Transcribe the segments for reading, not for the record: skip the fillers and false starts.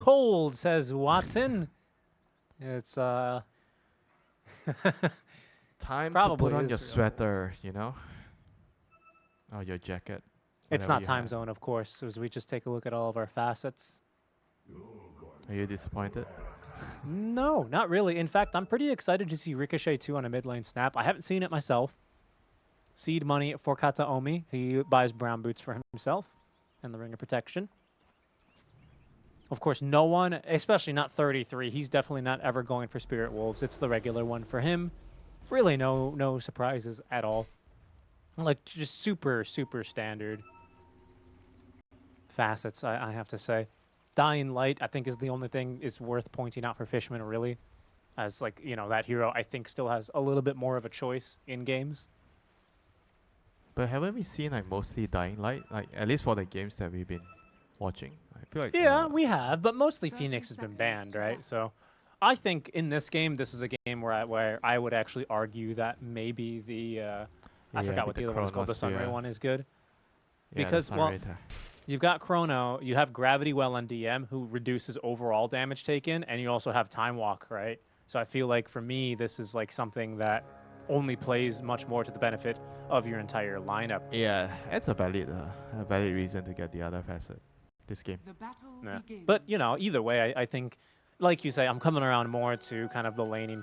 cold, says Watson. It's Time to probably put on is your really sweater, you know? Or your jacket. It's Whatever not you time have. zone, of course, as we just take a look at all of our facets. Are you disappointed? No, not really. In fact, I'm pretty excited to see Ricochet 2 on a mid lane snap. I haven't seen it myself. Seed money for Kataomi. He buys brown boots for himself and the Ring of Protection. Of course, no one, especially not 33, he's definitely not ever going for Spirit Wolves. It's the regular one for him. Really no surprises at all. Like, just super standard facets, I have to say. Dying Light, I think, is the only thing is worth pointing out for Fishman, really. As, like, you know, that hero, I think, still has a little bit more of a choice in games. But haven't we seen like mostly Dying Light? Like at least for the games that we've been watching. I feel like Yeah, we have, but mostly Phoenix has been banned, right? So I think in this game, this is a game where I would actually argue that maybe the I forgot what the other one is called, the Sunray one is good. Yeah, the Because, well, Sunray. you've got Chrono, you have Gravity Well on DM, who reduces overall damage taken, and you also have Time Walk, right? So I feel like for me, this is like something that only plays much more to the benefit of your entire lineup. Yeah, it's a valid reason to get the other facet this game. Yeah. But, you know, either way, I think, like you say, I'm coming around more to kind of the laning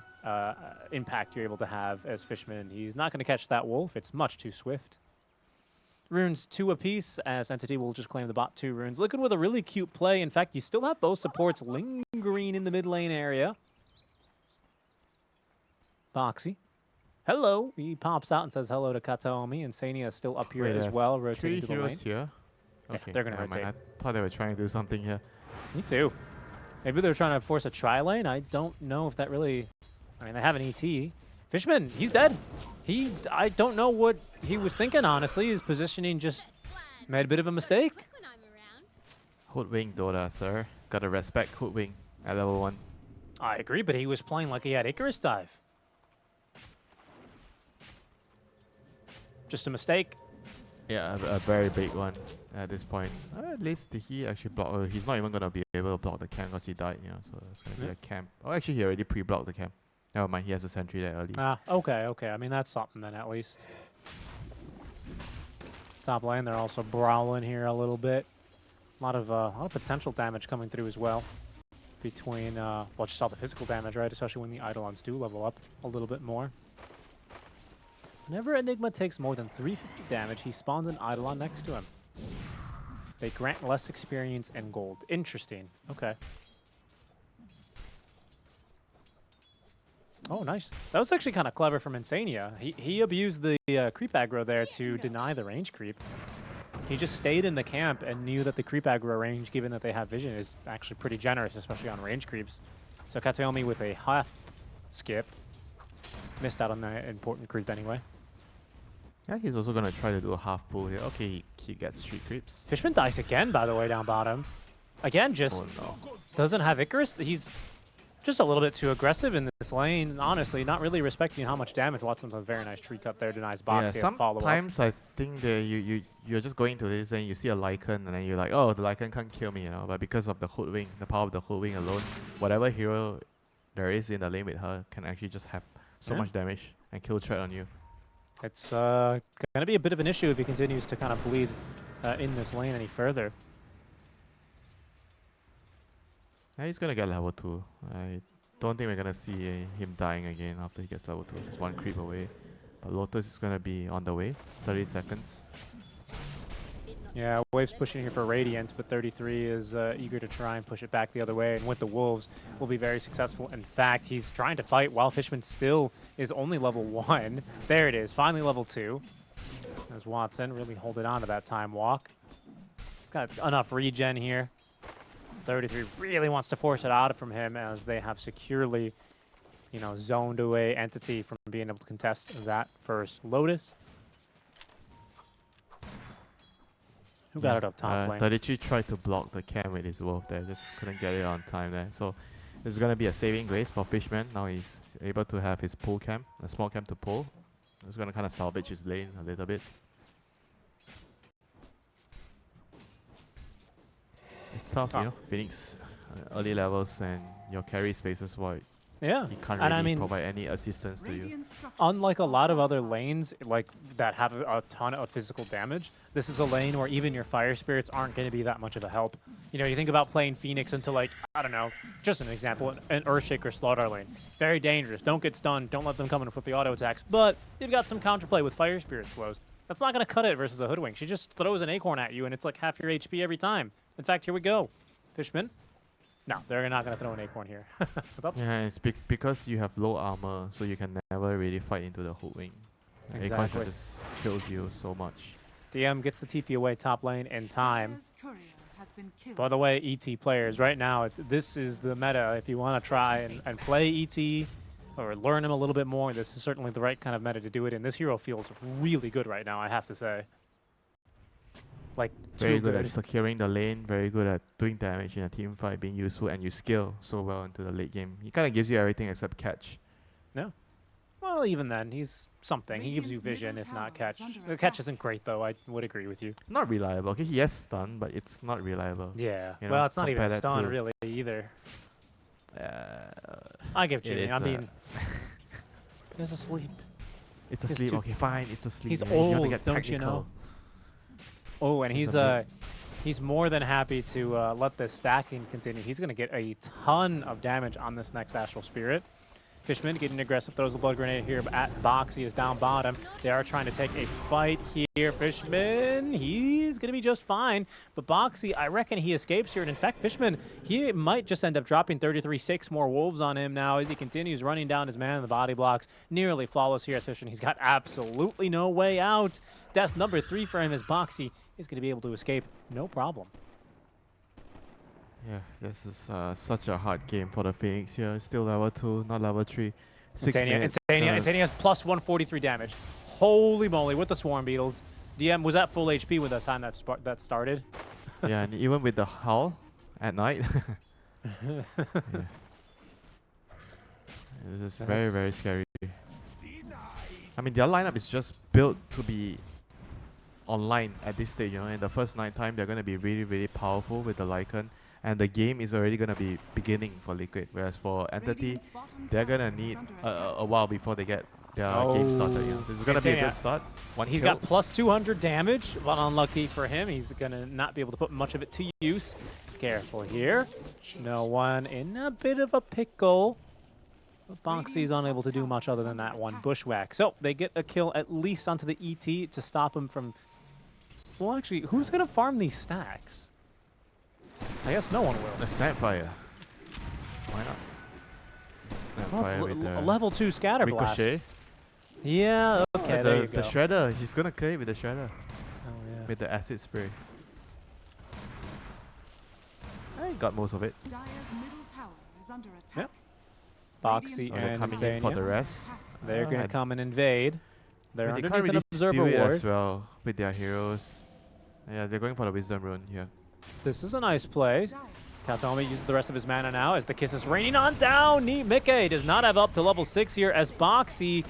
impact you're able to have as Fishman. He's not going to catch that wolf. It's much too swift. Runes 2 apiece, as Entity will just claim the bot 2 runes. Liquid with a really cute play. In fact, you still have both supports lingering in the mid lane area. Boxy. Hello. He pops out and says hello to Kataomi, and Sania is still up here as well, rotating to the lane. Here? Okay, Yeah, they're going to rotate. I thought they were trying to do something here. Me too. Maybe they're trying to force a tri-lane. I don't know if that really... I mean, they have an ET. Fishman, he's dead. I don't know what he was thinking, honestly. His positioning just made a bit of a mistake. Hoodwink Dota, sir. Gotta respect Hoodwink at level 1. I agree, but he was playing like he had Icarus Dive. Just a mistake. Yeah, a very big one at this point. At least he actually block. He's not even gonna be able to block the camp because he died, you know. So it's gonna be a camp. Oh, actually, he already pre-blocked the camp. Never mind, he has a sentry there early. Ah, okay. I mean, that's something then, at least. Top lane, they're also brawling here a little bit. A lot of potential damage coming through as well. Between, well, just all the physical damage, right? Especially when the Eidolons do level up a little bit more. Whenever Enigma takes more than 350 damage, he spawns an Eidolon next to him. They grant less experience and gold. Interesting. Okay. Oh, nice. That was actually kind of clever from Insania. He abused the creep aggro there to deny the range creep. He just stayed in the camp and knew that the creep aggro range, given that they have vision, is actually pretty generous, especially on range creeps. So Kataomi with a half skip. Missed out on the important creep anyway. Yeah, he's also gonna try to do a half pull here. Okay, he gets street creeps. Fishman dies again, by the way, down bottom. Again, just doesn't have Icarus. He's just a little bit too aggressive in this lane. Honestly, not really respecting how much damage. Watson's a very nice tree cut there, denies box. Yeah, sometimes I think that you're just going to this and you see a Lycan and then you're like, oh, the Lycan can't kill me, you know. But because of the Hoodwink, the power of the Hoodwink alone, whatever hero there is in the lane with her can actually just have so much damage and kill threat on you. It's going to be a bit of an issue if he continues to kind of bleed in this lane any further. Yeah, he's going to get level 2. I don't think we're going to see him dying again after he gets level 2. Just one creep away. But Lotus is going to be on the way. 30 seconds. Yeah, Wave's pushing here for Radiant, but 33 is eager to try and push it back the other way. And with the Wolves, will be very successful. In fact, he's trying to fight while Fishman still is only level 1. There it is, finally level 2. There's Watson, really holding on to that time walk. He's got enough regen here. 33 really wants to force it out from him as they have securely, you know, zoned away Entity from being able to contest that first Lotus. Who got it up top lane? 33 tried to block the cam with his wolf there, just couldn't get it on time there. So this is going to be a saving grace for Fishman. Now he's able to have his pull cam, a small cam to pull. He's going to kind of salvage his lane a little bit. It's tough, you know. Phoenix early levels and your carry spaces void. Yeah, He can't and really I mean, provide any assistance to you. unlike a lot of other lanes like that have a ton of physical damage, this is a lane where even your fire spirits aren't going to be that much of a help. You know, you think about playing Phoenix into, like, I don't know, just an example, an Earthshaker Slaughter lane. Very dangerous. Don't get stunned. Don't let them come in with the auto attacks. But you've got some counterplay with fire spirit slows. That's not going to cut it versus a Hoodwink. She just throws an Acorn at you, and it's like half your HP every time. In fact, here we go. Fishman. No, they're not going to throw an Acorn here. Yeah, it's because you have low armor, so you can never really fight into the Hoodwink. Exactly. Acorn just kills you so much. DM gets the TP away top lane in time. By the way, ET players, right now, this is the meta. If you want to try and play ET or learn him a little bit more, this is certainly the right kind of meta to do it in. This hero feels really good right now, I have to say. Like, very good at securing the lane, very good at doing damage in a team fight, being useful, and you scale so well into the late game. He kind of gives you everything except catch. No. Well, even then, he's something. He gives you vision, if not catch. The catch isn't great, though. I would agree with you. Not reliable. Okay, he has stun, but it's not reliable. Yeah. You know, well, it's not even compare that stun, to- really, either. I give it Jimmy. is, I mean, he's asleep. It's a He's sleep. too- Okay, fine. It's a sleep. He's man. You have to old, get don't you know? technical. Oh, and He's a he's more than happy to let this stacking continue. He's going to get a ton of damage on this next Astral Spirit. Fishman getting aggressive, throws the blood grenade here at Boxy is down bottom. They are trying to take a fight here. Fishman, he's going to be just fine. But Boxy, I reckon he escapes here. And in fact, Fishman, he might just end up dropping 33-6 more wolves on him now as he continues running down his man in the body blocks. Nearly flawless here as Fishman. He's got absolutely no way out. Death number 3 for him as Boxy is going to be able to escape. No problem. Yeah, this is such a hard game for the Phoenix here. It's still level 2, not level 3. 6 minutes. Insania has plus 143 damage. Holy moly, with the Swarm Beetles. DM, was that full HP with the time that started? Yeah, and even with the howl at night. Yeah. This is very, very scary. I mean, their lineup is just built to be online at this stage, you know. In the first night time, they're going to be really, really powerful with the Lycan. And the game is already going to be beginning for Liquid. Whereas for Entity, they're going to need a while before they get their game started. You know. This is going to be a good start. He's got plus 200 damage, but unlucky for him, he's going to not be able to put much of it to use. Careful here. No one in a bit of a pickle. But Boxy's unable to do much other than that one bushwhack. So they get a kill at least onto the ET to stop him from... Well, actually, who's going to farm these stacks? I guess no one will. The Snapfire. Why not? Well, Snapfire it's with the level 2 scatter Ricochet. blast. Yeah, okay, there you go. The Shredder. He's going to kill it with the Shredder. Oh, yeah. With the acid spray. I got most of it. Yep. Boxy They're and coming in for the Insania. rest. They're going to and come and invade. They're they can't underneath really an observer steal it ward. as well with their heroes. Yeah, they're going for the Wisdom Rune here. This is a nice play. Katomi uses the rest of his mana now as the kiss is raining on down. Mickey does not have up to level 6 here as Boxy,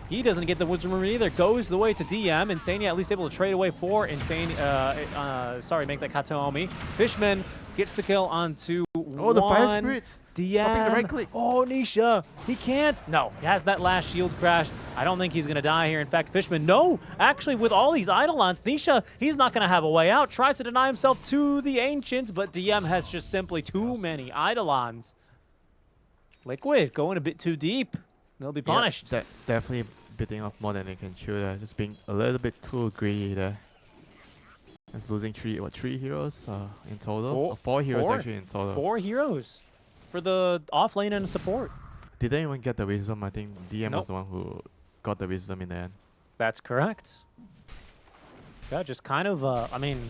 he doesn't get the Wisdom Rune either. Goes the way to DM. Insania at least able to trade away for make that Katomi. Fishman gets the kill onto Oh, the Fire Spirits! DM. Stopping the right click. Oh, Nisha. He can't. No, he has that last shield crash. I don't think he's going to die here. In fact, Fishman, no. Actually, with all these Eidolons, Nisha, he's not going to have a way out. Tries to deny himself to the Ancients, but DM has just simply too many Eidolons. Liquid going a bit too deep. They'll be punished. Yeah, definitely biting off more than they can chew there. Just being a little bit too greedy there. It's losing three heroes in total? Four heroes actually in total. 4 heroes for the off lane and support. Didn't even get the wisdom. I think DM was the one who got the wisdom in the end. That's correct. Yeah, just kind of, I mean,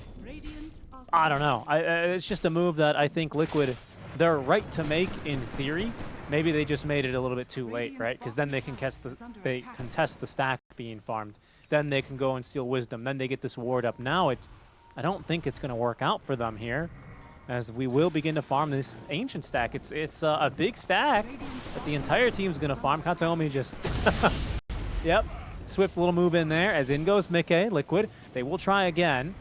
I don't know. It's just a move that I think Liquid, they're right to make in theory. Maybe they just made it a little bit too late, right? Because then they can contest the stack being farmed. Then they can go and steal wisdom. Then they get this ward up. Now I don't think it's going to work out for them here, as we will begin to farm this ancient stack. It's a big stack that the entire team's going to farm. Katomi just, yep, swift little move in there. As in goes Mickey, Liquid. They will try again.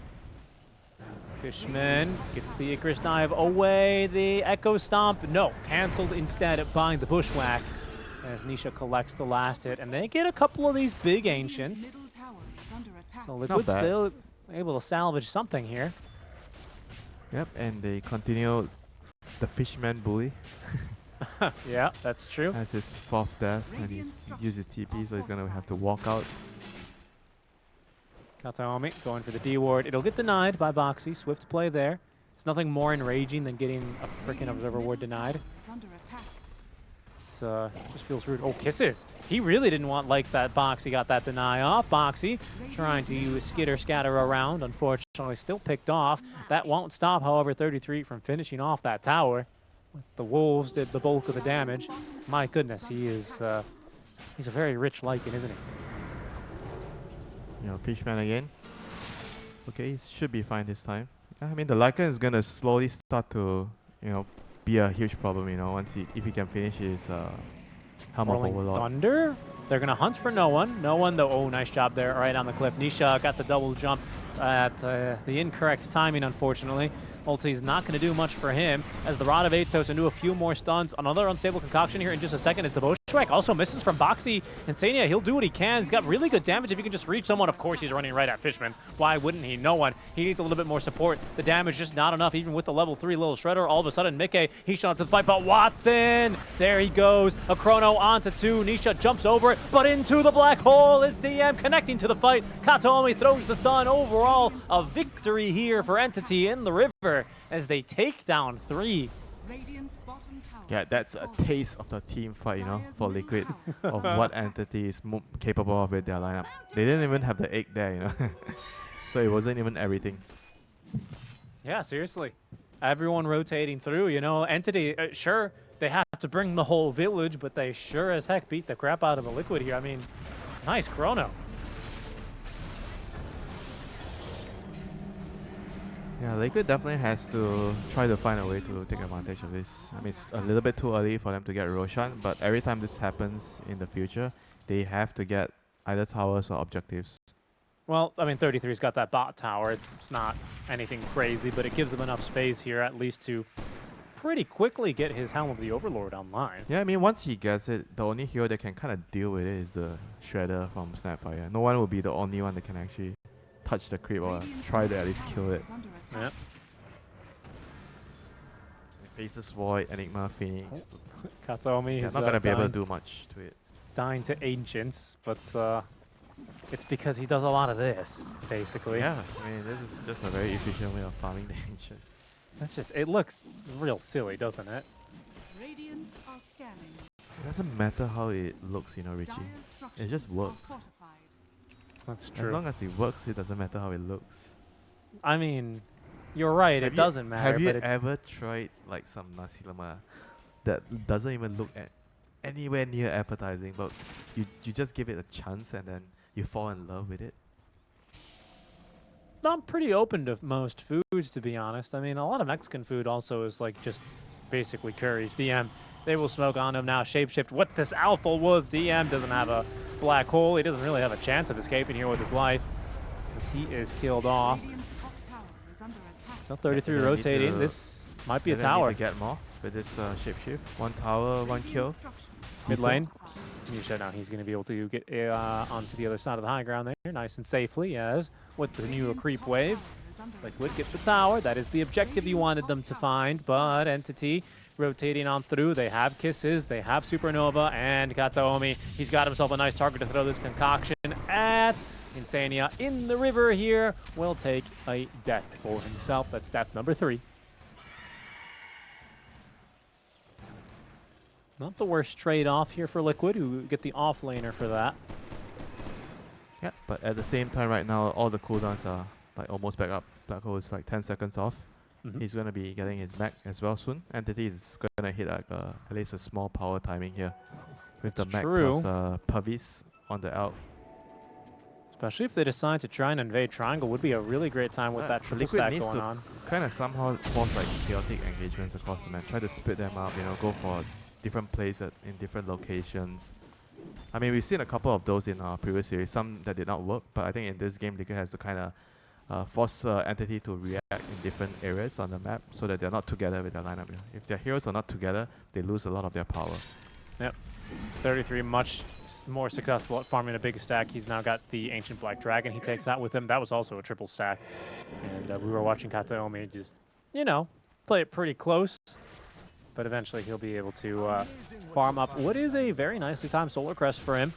Fishman gets the Icarus dive away. The Echo Stomp, no, cancelled instead by the Bushwhack as Nisha collects the last hit. And they get a couple of these big Ancients. So Liquid still able to salvage something here. Yep, and they continue the Fishman bully. Yeah, that's true. That's his fourth death, and he uses TP, so he's gonna have to walk out. Kataomi going for the D ward. It'll get denied by Boxy. Swift play there. It's nothing more enraging than getting a freaking Observer ward denied. It's just feels rude. Oh, Kisses. He really didn't want like that. Boxy got that deny off. Boxy trying to skitter scatter around. Unfortunately, still picked off. That won't stop, however, 33 from finishing off that tower. The Wolves did the bulk of the damage. My goodness, he is he's a very rich Lycan, isn't he? You know, Fishman again. Okay, he should be fine this time. I mean, the Lycan is gonna slowly start to, you know, be a huge problem. You know, once if he can finish his Helm of Overlord. Thunder. They're gonna hunt for no one. No one though. Oh, nice job there, right on the cliff. Nisha got the double jump at the incorrect timing, unfortunately. Ulti's not going to do much for him as the Rod of Atos into a few more stuns. Another unstable concoction here in just a second. It's the Bushwhack. Also misses from Boxy. Insania, he'll do what he can. He's got really good damage if he can just reach someone. Of course, he's running right at Fishman. Why wouldn't he? No one. He needs a little bit more support. The damage just not enough, even with the level 3 little Shredder. All of a sudden, Mickey, he's showing up to the fight, but Watson, there he goes. A chrono onto 2. Nisha jumps over it, but into the black hole is DM connecting to the fight. Kataomi throws the stun. Overall, a victory here for Entity in the river as they take down 3. Yeah, that's a taste of the team fight, you know, for Liquid, of what Entity is capable of with their lineup. They didn't even have the egg there, you know. So it wasn't even everything. Yeah, seriously. Everyone rotating through, you know. Entity, sure, they have to bring the whole village, but they sure as heck beat the crap out of a Liquid here. I mean, nice chrono. Yeah, Liquid definitely has to try to find a way to take advantage of this. I mean, it's a little bit too early for them to get Roshan, but every time this happens in the future, they have to get either towers or objectives. Well, I mean, 33's got that bot tower. It's not anything crazy, but it gives him enough space here at least to pretty quickly get his Helm of the Overlord online. Yeah, I mean, once he gets it, the only hero that can kind of deal with it is the Shredder from Snapfire. No one will be the only one that can actually touch the creep or try to at least kill it. Yeah. Faces Void, Enigma, Phoenix. Kataomi They're is not going to be able to do much to it. dying to Ancients, but it's because he does a lot of this, basically. Yeah, I mean, this is just a very efficient way of farming the Ancients. That's just, it looks real silly, doesn't it? Radiant are scanning. It doesn't matter how it looks, you know, Richie. It just works. That's true. As long as it works, it doesn't matter how it looks. I mean, you're right, it doesn't matter. Have you but ever tried like some nasi lemak that doesn't even look at anywhere near appetizing, but you just give it a chance and then you fall in love with it? I'm pretty open to most foods, to be honest. I mean, a lot of Mexican food also is like just basically curries. DM, they will smoke on him now. Shapeshift. What this Alpha Wolf? DM doesn't have a black hole. He doesn't really have a chance of escaping here with his life, as he is killed off. So 33 rotating. This might be a tower. Need to get more with this shapeshift. One tower, one kill. Mid lane. Nisha now he's going to be able to get onto the other side of the high ground there, nice and safely, as with the new creep wave. Liquid gets the tower. That is the objective you wanted them to find, but Entity rotating on through. They have Kisses, they have Supernova, and Kataomi. He's got himself a nice target to throw this concoction at. Insania in the river here will take a death for himself. That's death number 3. Not the worst trade-off here for Liquid, who get the offlaner for that. Yeah, but at the same time right now, all the cooldowns are like almost back up. Black Hole is like 10 seconds off. He's going to be getting his mech as well soon. Entity is going to hit like at least a small power timing here. With the mech plus Pavis on the out. Especially if they decide to try and invade Triangle, would be a really great time with that triple Liquid stack needs going to on. kind of somehow force like chaotic engagements across the map. Try to split them up, you know, go for different plays in different locations. I mean, we've seen a couple of those in our previous series, some that did not work, but I think in this game, Liquid has to kind of force Entity to react in different areas on the map so that they're not together with their lineup. If their heroes are not together, they lose a lot of their power. Yep. 33 much more successful at farming a big stack. He's now got the Ancient Black Dragon. He takes that with him. That was also a triple stack. And we were watching Kataomi just, you know, play it pretty close. But eventually he'll be able to farm up what is a very nicely timed Solar Crest for him.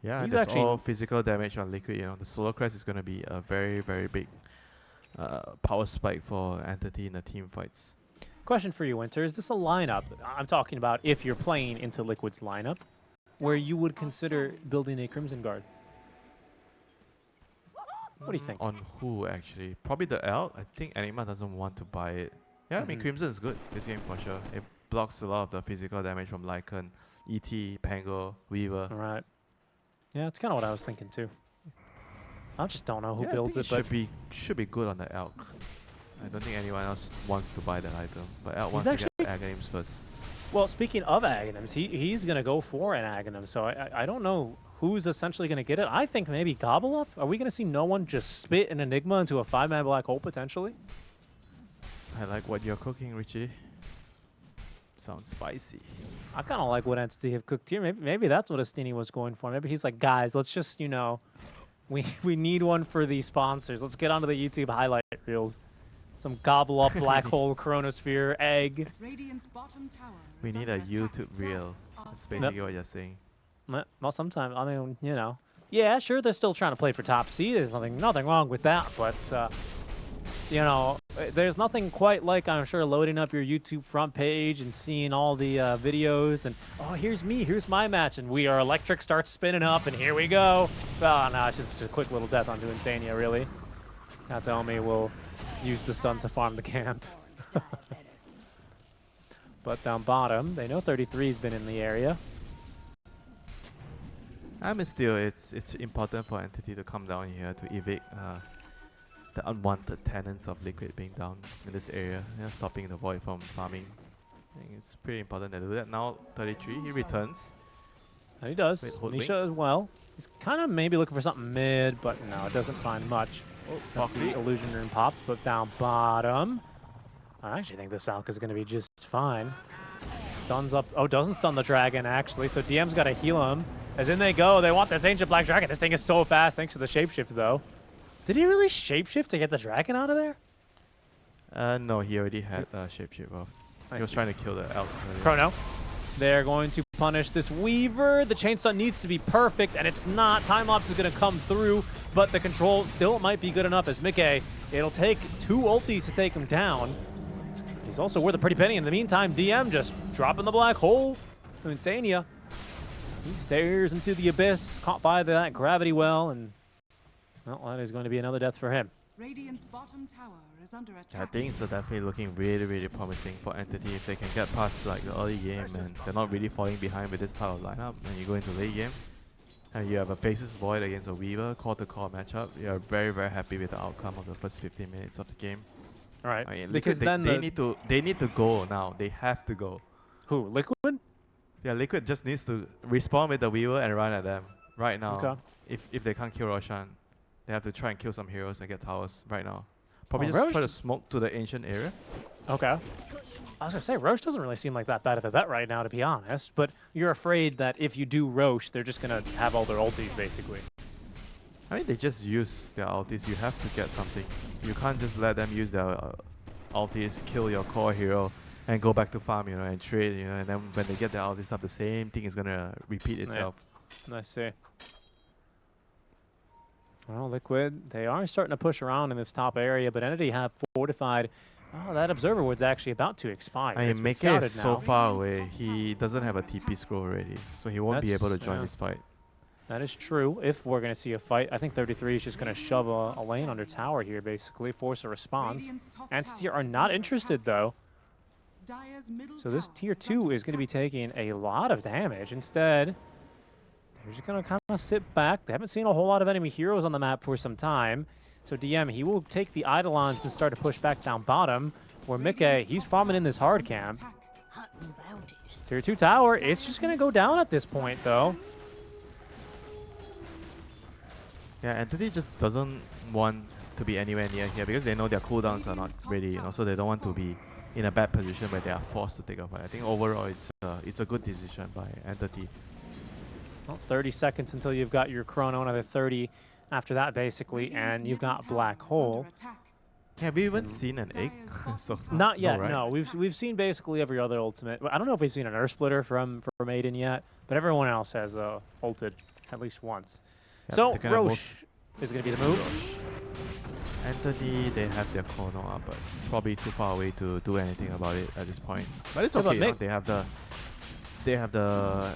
Yeah, He's that's actually all physical damage on Liquid. You know, the Solar Crest is going to be a very, very big power spike for Entity in the team fights. Question for you, Winter. Is this a lineup, I'm talking about if you're playing into Liquid's lineup, where you would consider building a Crimson Guard? What do you think? On who, actually? Probably the Elk. I think Enigma doesn't want to buy it. Yeah, I mean, Crimson is good this game for sure. It blocks a lot of the physical damage from Lycan, ET, Pango, Weaver. All right. Yeah, that's kind of what I was thinking too. I just don't know who Yeah, builds I it, think but should be good on the Elk. I don't think anyone else wants to buy that item, but Elk He's wants to get Aghanims first. well, speaking of Aghanims, he's going to go for an Aghanim, so I don't know who's essentially going to get it. I think maybe Gobble Up? Are we going to see no one just spit an Enigma into a 5-man black hole potentially? I like what you're cooking, Richie. Sounds spicy. I kind of like what Entity have cooked here. Maybe that's what Astini was going for. Maybe he's like, guys, let's just, you know, we need one for the sponsors. Let's get onto the YouTube highlight reels. Some Gobble Up Black Hole Chronosphere Egg. Radiant's bottom tower We is need under a attack. YouTube reel. That's basically what you're saying. Well, sometimes, I mean, you know. Yeah, sure, they're still trying to play for top seed. There's nothing wrong with that. But, you know, there's nothing quite like, I'm sure, loading up your YouTube front page and seeing all the videos. And, oh, here's me. Here's my match. And we are electric starts spinning up. And here we go. Oh, no, it's just a quick little death onto Insania, really. Kataomi will use the stun to farm the camp. But down bottom, they know 33's been in the area. I mean, still, it's important for Entity to come down here to evict the unwanted tenants of Liquid being down in this area, stopping the Void from farming. I think it's pretty important to do that. Now, 33, he returns. And he does. Wait, hold Misha as well. He's kind of maybe looking for something mid, but no, it doesn't find much. That's the illusion rune pops, but down bottom. I actually think this Alka is going to be just fine. Stuns up. Oh, doesn't stun the dragon, actually. So DM's got to heal him. As in they go. They want this Ancient Black Dragon. This thing is so fast thanks to the shapeshift, though. Did he really shapeshift to get the dragon out of there? No, he already had shapeshift off. He was trying to kill the Elk. Chrono. They're going to punish this Weaver. The chain stun needs to be perfect, and it's not. Time Lapse is going to come through, but the control still might be good enough as Mickey. It'll take 2 ultis to take him down. He's also worth a pretty penny. In the meantime, DM just dropping the black hole to Insania. He stares into the abyss, caught by that gravity well, and well, that is going to be another death for him. Radiant's bottom tower is under attack. Things are definitely looking really, really promising for Entity if they can get past like the early game and they're not really falling behind with this type of lineup. When you go into late game and you have a Faceless Void against a Weaver, core-to-core matchup, you're very, very happy with the outcome of the first 15 minutes of the game. All right, I mean, because Liquid, then they need to go now. They have to go. Who, Liquid? Yeah, Liquid just needs to respawn with the Weaver and run at them right now. Okay. If they can't kill Roshan, they have to try and kill some heroes and get towers right now. Probably Oh, just Roche try to smoke to the ancient area. Okay. I was going to say, Roche doesn't really seem like that bad of a bet right now, to be honest. But you're afraid that if you do Roche, they're just going to have all their ultis, basically. I mean, they just use their ultis. You have to get something. You can't just let them use their ultis, kill your core hero, and go back to farm, and trade, and then when they get their ultis up, the same thing is going to repeat itself. I see. Well, Liquid, they are starting to push around in this top area, but Entity have fortified. Oh, that Observer Wood's actually about to expire. I It's mean, been Meke scouted is so now. far away. He doesn't have a TP scroll already, so he won't be able to join yeah. this fight. That is true. If we're going to see a fight, I think 33 is just going to shove a lane under tower here, basically, force a response. Radiant's top Entity tower are is not under interested, attack. though. Dire's middle So this tower tier is 2 under is going to be attack. taking a lot of damage. Instead, they're just going to kind of sit back. They haven't seen a whole lot of enemy heroes on the map for some time. So DM, he will take the Eidolons and start to push back down bottom, where Mickey, he's farming in this hard camp. Tier 2 tower, it's just going to go down at this point, though. Yeah, Entity just doesn't want to be anywhere near here because they know their cooldowns are not ready, you know, so they don't want to be in a bad position where they are forced to take a fight. I think overall it's a good decision by Entity. Well, 30 seconds until you've got your chrono, another 30 after that basically, and you've got Black Hole. Have we even seen an egg? So Not yet, right? no. We've seen basically every other ultimate. I don't know if we've seen an Earth Splitter from Maiden yet, but everyone else has ulted at least once. Yep, So Roche is going to be the move. Entity, they have their chrono up, but probably too far away to do anything about it at this point. But it's okay, you know, they have the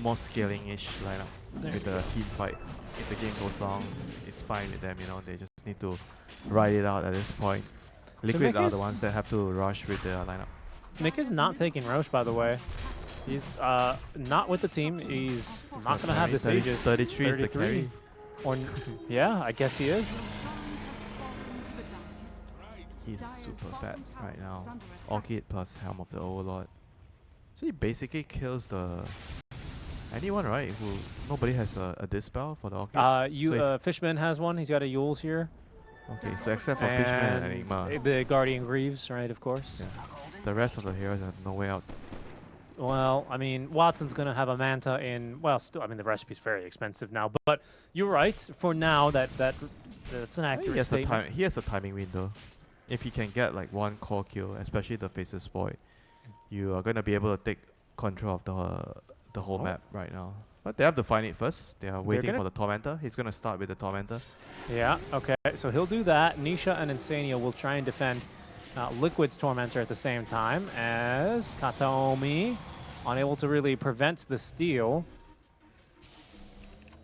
more scaling-ish lineup with the team fight. If the game goes long, it's fine with them, you know, they just need to ride it out at this point. Liquid are the ones that have to rush with their lineup. Mick is not taking Roche, by the way. He's not with the team. He's not going to have the Sages. 33 is the carry. Or, yeah, I guess he is. He's super fat right now. Orchid plus Helm of the Overlord. So he basically kills the... anyone, right? Who nobody has a dispel for the Orchid? So Fishman has one. He's got a Yules here. Okay, so except for Fishman and Enigma. The Guardian Greaves, right, of course. Yeah. The rest of the heroes have no way out. Well, I mean, Watson's going to have a Manta in... Well, still, I mean, the recipe's very expensive now. But you're right. For now, that's an accurate statement. He has a timing window. If he can get like one core kill, especially the Faceless Void, you are going to be able to take control of the whole map right now. But they have to find it first. They are waiting for the Tormentor. He's going to start with the Tormentor. Yeah, okay. So he'll do that. Nisha and Insania will try and defend Liquid's Tormentor at the same time as Kataomi unable to really prevent the steal.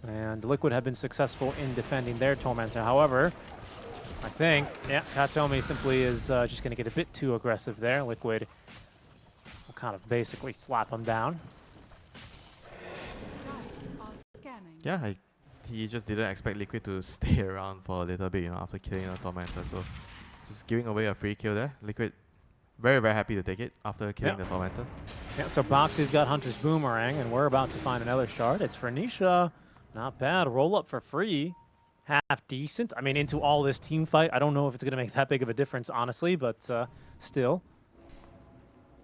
And Liquid have been successful in defending their Tormentor. However, I think, yeah, Kataomi simply is just going to get a bit too aggressive there. Liquid will kind of basically slap him down. Yeah, he just didn't expect Liquid to stay around for a little bit, you know, after killing the Tormentor. So just giving away a free kill there. Liquid very, very happy to take it after killing the Tormentor. Yeah, so Boxy's got Hunter's Boomerang, and we're about to find another shard. It's for Nisha. Not bad. Roll up for free. Half decent. I mean, into all this team fight, I don't know if it's going to make that big of a difference, honestly, but still.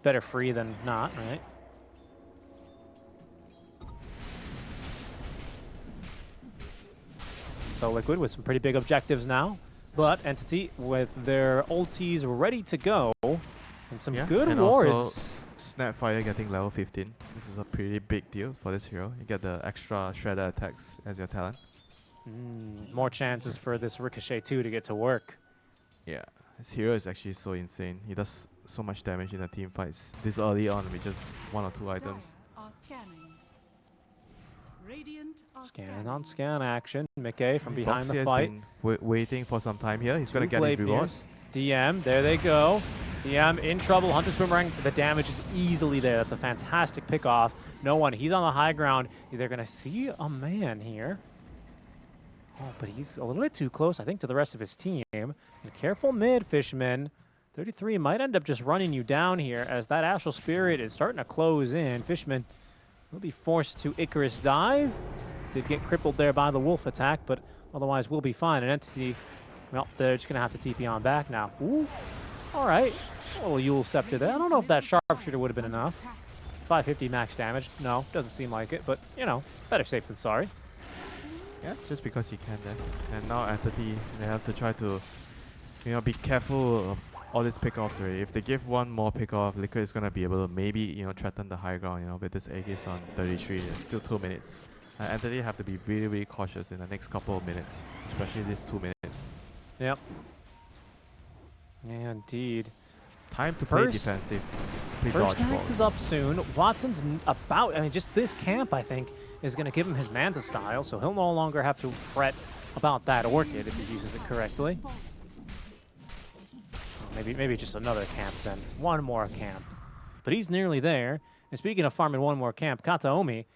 Better free than not, right? So Liquid with some pretty big objectives now, but Entity with their ultis ready to go, and some good wards. Also Snapfire getting level 15. This is a pretty big deal for this hero. You get the extra Shredder attacks as your talent. More chances for this Ricochet 2 to get to work. Yeah, this hero is actually so insane. He does so much damage in the team fights this early on with just 1 or 2 items. Scan on scan action. Mickey from behind Boxy the fight. has been waiting for some time here. He's going to get his reward. DM, there they go. DM in trouble. Hunter's Boomerang, the damage is easily there. That's a fantastic pick off. No one, he's on the high ground. They're going to see a man here. Oh, but he's a little bit too close, I think, to the rest of his team. And careful mid, Fishman. 33 might end up just running you down here as that Astral Spirit is starting to close in. Fishman will be forced to Icarus dive. Did get crippled there by the wolf attack, but otherwise will be fine. And Entity, well, they're just going to have to TP on back now. Ooh, all right. A little Yule Scepter there. I don't know if that Sharpshooter would have been enough. 550 max damage. No, doesn't seem like it, but, you know, better safe than sorry. Yeah, just because you can there. And now Entity, they have to try to, you know, be careful of all these pickoffs already. If they give one more pickoff, Liquid is going to be able to maybe, you know, threaten the high ground, you know, with this Aegis on 33. It's still 2 minutes. Entity have to be really, really cautious in the next couple of minutes, especially these 2 minutes. Yep. Yeah, indeed. Time to play defensive. First Axe is up soon. Watson's about, I mean, just this camp, I think, is going to give him his Manta style, so he'll no longer have to fret about that Orchid if he uses it correctly. Maybe just another camp then. One more camp. But he's nearly there. And speaking of farming one more camp, Kataomi,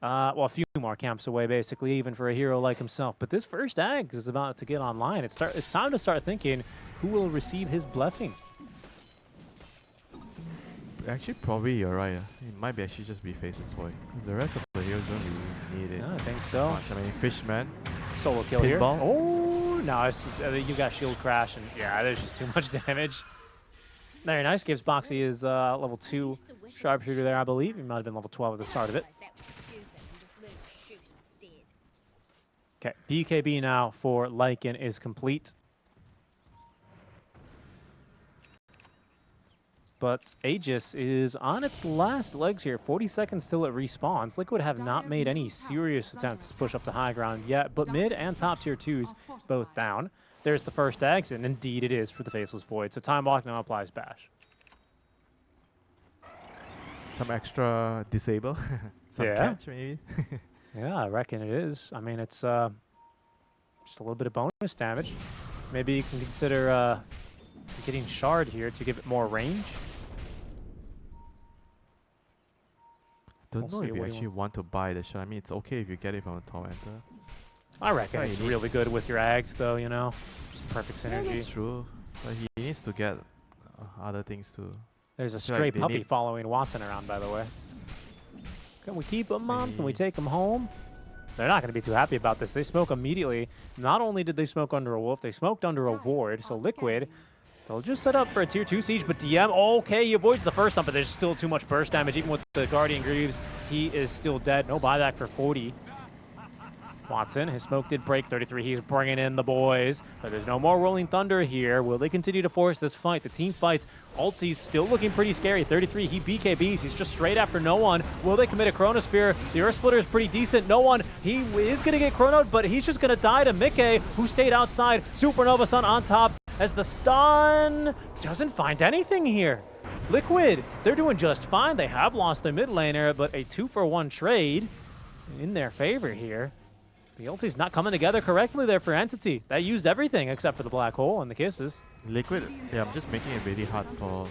well, a few more camps away, basically, even for a hero like himself. But this first Axe is about to get online. It's time to start thinking who will receive his blessing. Actually, probably you're right. It might be actually just be Faceless Void. The rest of the heroes don't really need it. Yeah, I think so. I mean, Fishman. Solo kill here. Pinball. Oh, No, it's just, you got shield crash, and yeah, there's just too much damage. Very nice. Gives Boxy his level 2 sharpshooter there, I believe. He might have been level 12 at the start of it. Okay, BKB now for Lycan is complete. But Aegis is on its last legs here. 40 seconds till it respawns. Liquid have not made any serious attempts to push up to high ground yet, but mid and top tier 2s both down. There's the first exit, and indeed it is for the Faceless Void. So Time Walk now applies Bash. Some extra disable. Some catch, maybe. Yeah, I reckon it is. I mean, it's just a little bit of bonus damage. Maybe you can consider getting Shard here to give it more range. Don't know if you actually want to buy the shot. I mean, it's okay if you get it from a Tormentor. I reckon it's really good with your Ags, though, you know? Just perfect synergy. Yeah, that's true. But he needs to get other things too. There's a stray puppy following Watson around, by the way. Can we keep him on? Can we take him home? They're not going to be too happy about this. They smoke immediately. Not only did they smoke under a wolf, they smoked under a ward. So Liquid, they'll just set up for a tier 2 siege, but DM, okay, he avoids the first one, but there's still too much burst damage. Even with the Guardian Greaves, he is still dead. No buyback for 40. Watson, his smoke did break 33. He's bringing in the boys, but there's no more Rolling Thunder here. Will they continue to force this fight? The team fights. Ulti's still looking pretty scary. 33, he BKBs. He's just straight after no one. Will they commit a Chronosphere? The Earth Splitter is pretty decent. No one. He is going to get chronoed, but he's just going to die to Mickey, who stayed outside. Supernova Sun on top as the stun doesn't find anything here. Liquid, they're doing just fine. They have lost their mid laner, but a 2-for-1 trade in their favor here. The ulti's not coming together correctly there for Entity. That used everything except for the black hole and the kisses. Liquid, yeah, I'm just making it really hard for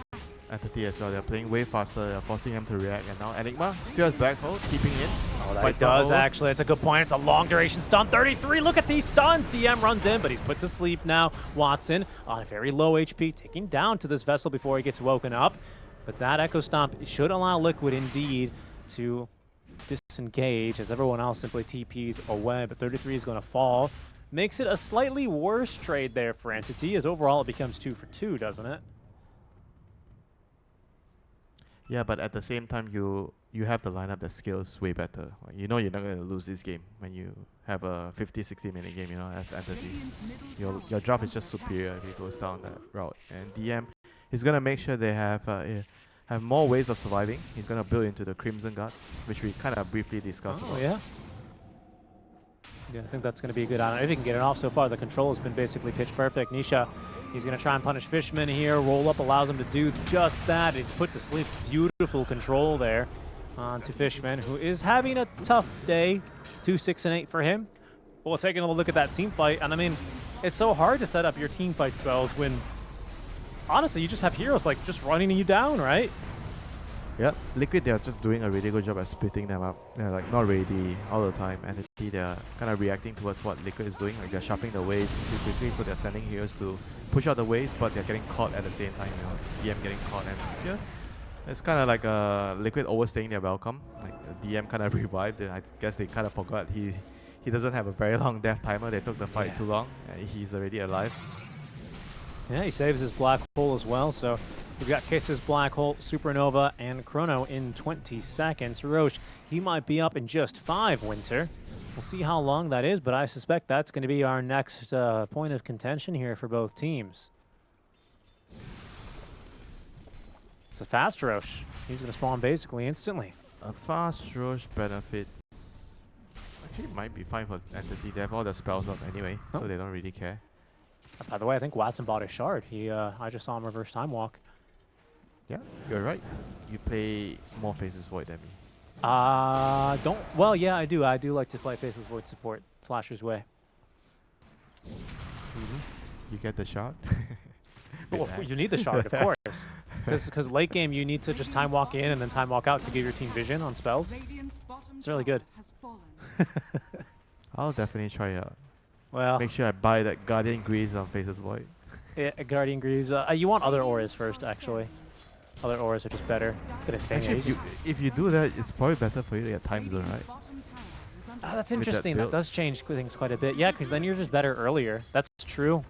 Entity as well. They're playing way faster. They're forcing them to react. And now Enigma still has black hole, keeping in. Oh, that does actually. It's a good point. It's a long duration stun. 33, look at these stuns. DM runs in, but he's put to sleep now. Watson on a very low HP, taking down to this vessel before he gets woken up. But that Echo Stomp should allow Liquid indeed to disengage as everyone else simply TPs away, but 33 is going to fall. Makes it a slightly worse trade there for Entity, as overall it becomes 2 for 2, doesn't it? Yeah, but at the same time, you have the lineup that scales way better. Like, you know you're not going to lose this game when you have a 50-60 minute game, you know, as Entity. Your draft is just superior if it goes down that route. And DM is going to make sure they have more ways of surviving. He's going to build into the Crimson Guard, which we kind of briefly discussed about. Yeah, I think that's going to be a good item. If he can get it off so far, the control has been basically pitch perfect. Nisha, he's going to try and punish Fishman here. Roll up allows him to do just that. He's put to sleep. Beautiful control there onto Fishman, who is having a tough day. 2, 6, and 8 for him. Well, taking a look at that team fight, and I mean, it's so hard to set up your team fight spells when honestly, you just have heroes like just running you down, right? Yep. Liquid, they're just doing a really good job at splitting them up. They're like not ready all the time. Entity, they're kind of reacting towards what Liquid is doing. Like they're sharpening the waves too quickly, so they're sending heroes to push out the waves, but they're getting caught at the same time. You know, DM getting caught, and yeah, it's kind of like Liquid overstaying their welcome. Like the DM kind of revived, and I guess they kind of forgot he doesn't have a very long death timer. They took the fight too long, and he's already alive. Yeah, he saves his black hole as well, so we've got Kisses, Black Hole, Supernova, and Chrono in 20 seconds. Roche, he might be up in just 5, Winter. We'll see how long that is, but I suspect that's going to be our next point of contention here for both teams. It's a fast Roche. He's going to spawn basically instantly. A fast Roche benefits. Actually, it might be fine for Entity. They have all the spells up anyway, so they don't really care. By the way, I think Watson bought a shard. I just saw him reverse time walk. Yeah, you're right. You play more Faceless Void than me. Well, yeah, I do. I do like to play Faceless Void support. Slasher's way. You get the shard? Well, you need the shard, of course. Because late game, you need to just time walk in and then time walk out to give your team vision on spells. It's really good. I'll definitely try it out. Well, make sure I buy that Guardian Greaves on Faceless Void. Yeah, Guardian Greaves. You want other auras first, actually. Other auras are just better. Actually, if you do that, it's probably better for you to get time zone, right? That's interesting. That does change things quite a bit. Yeah, because then you're just better earlier. That's true.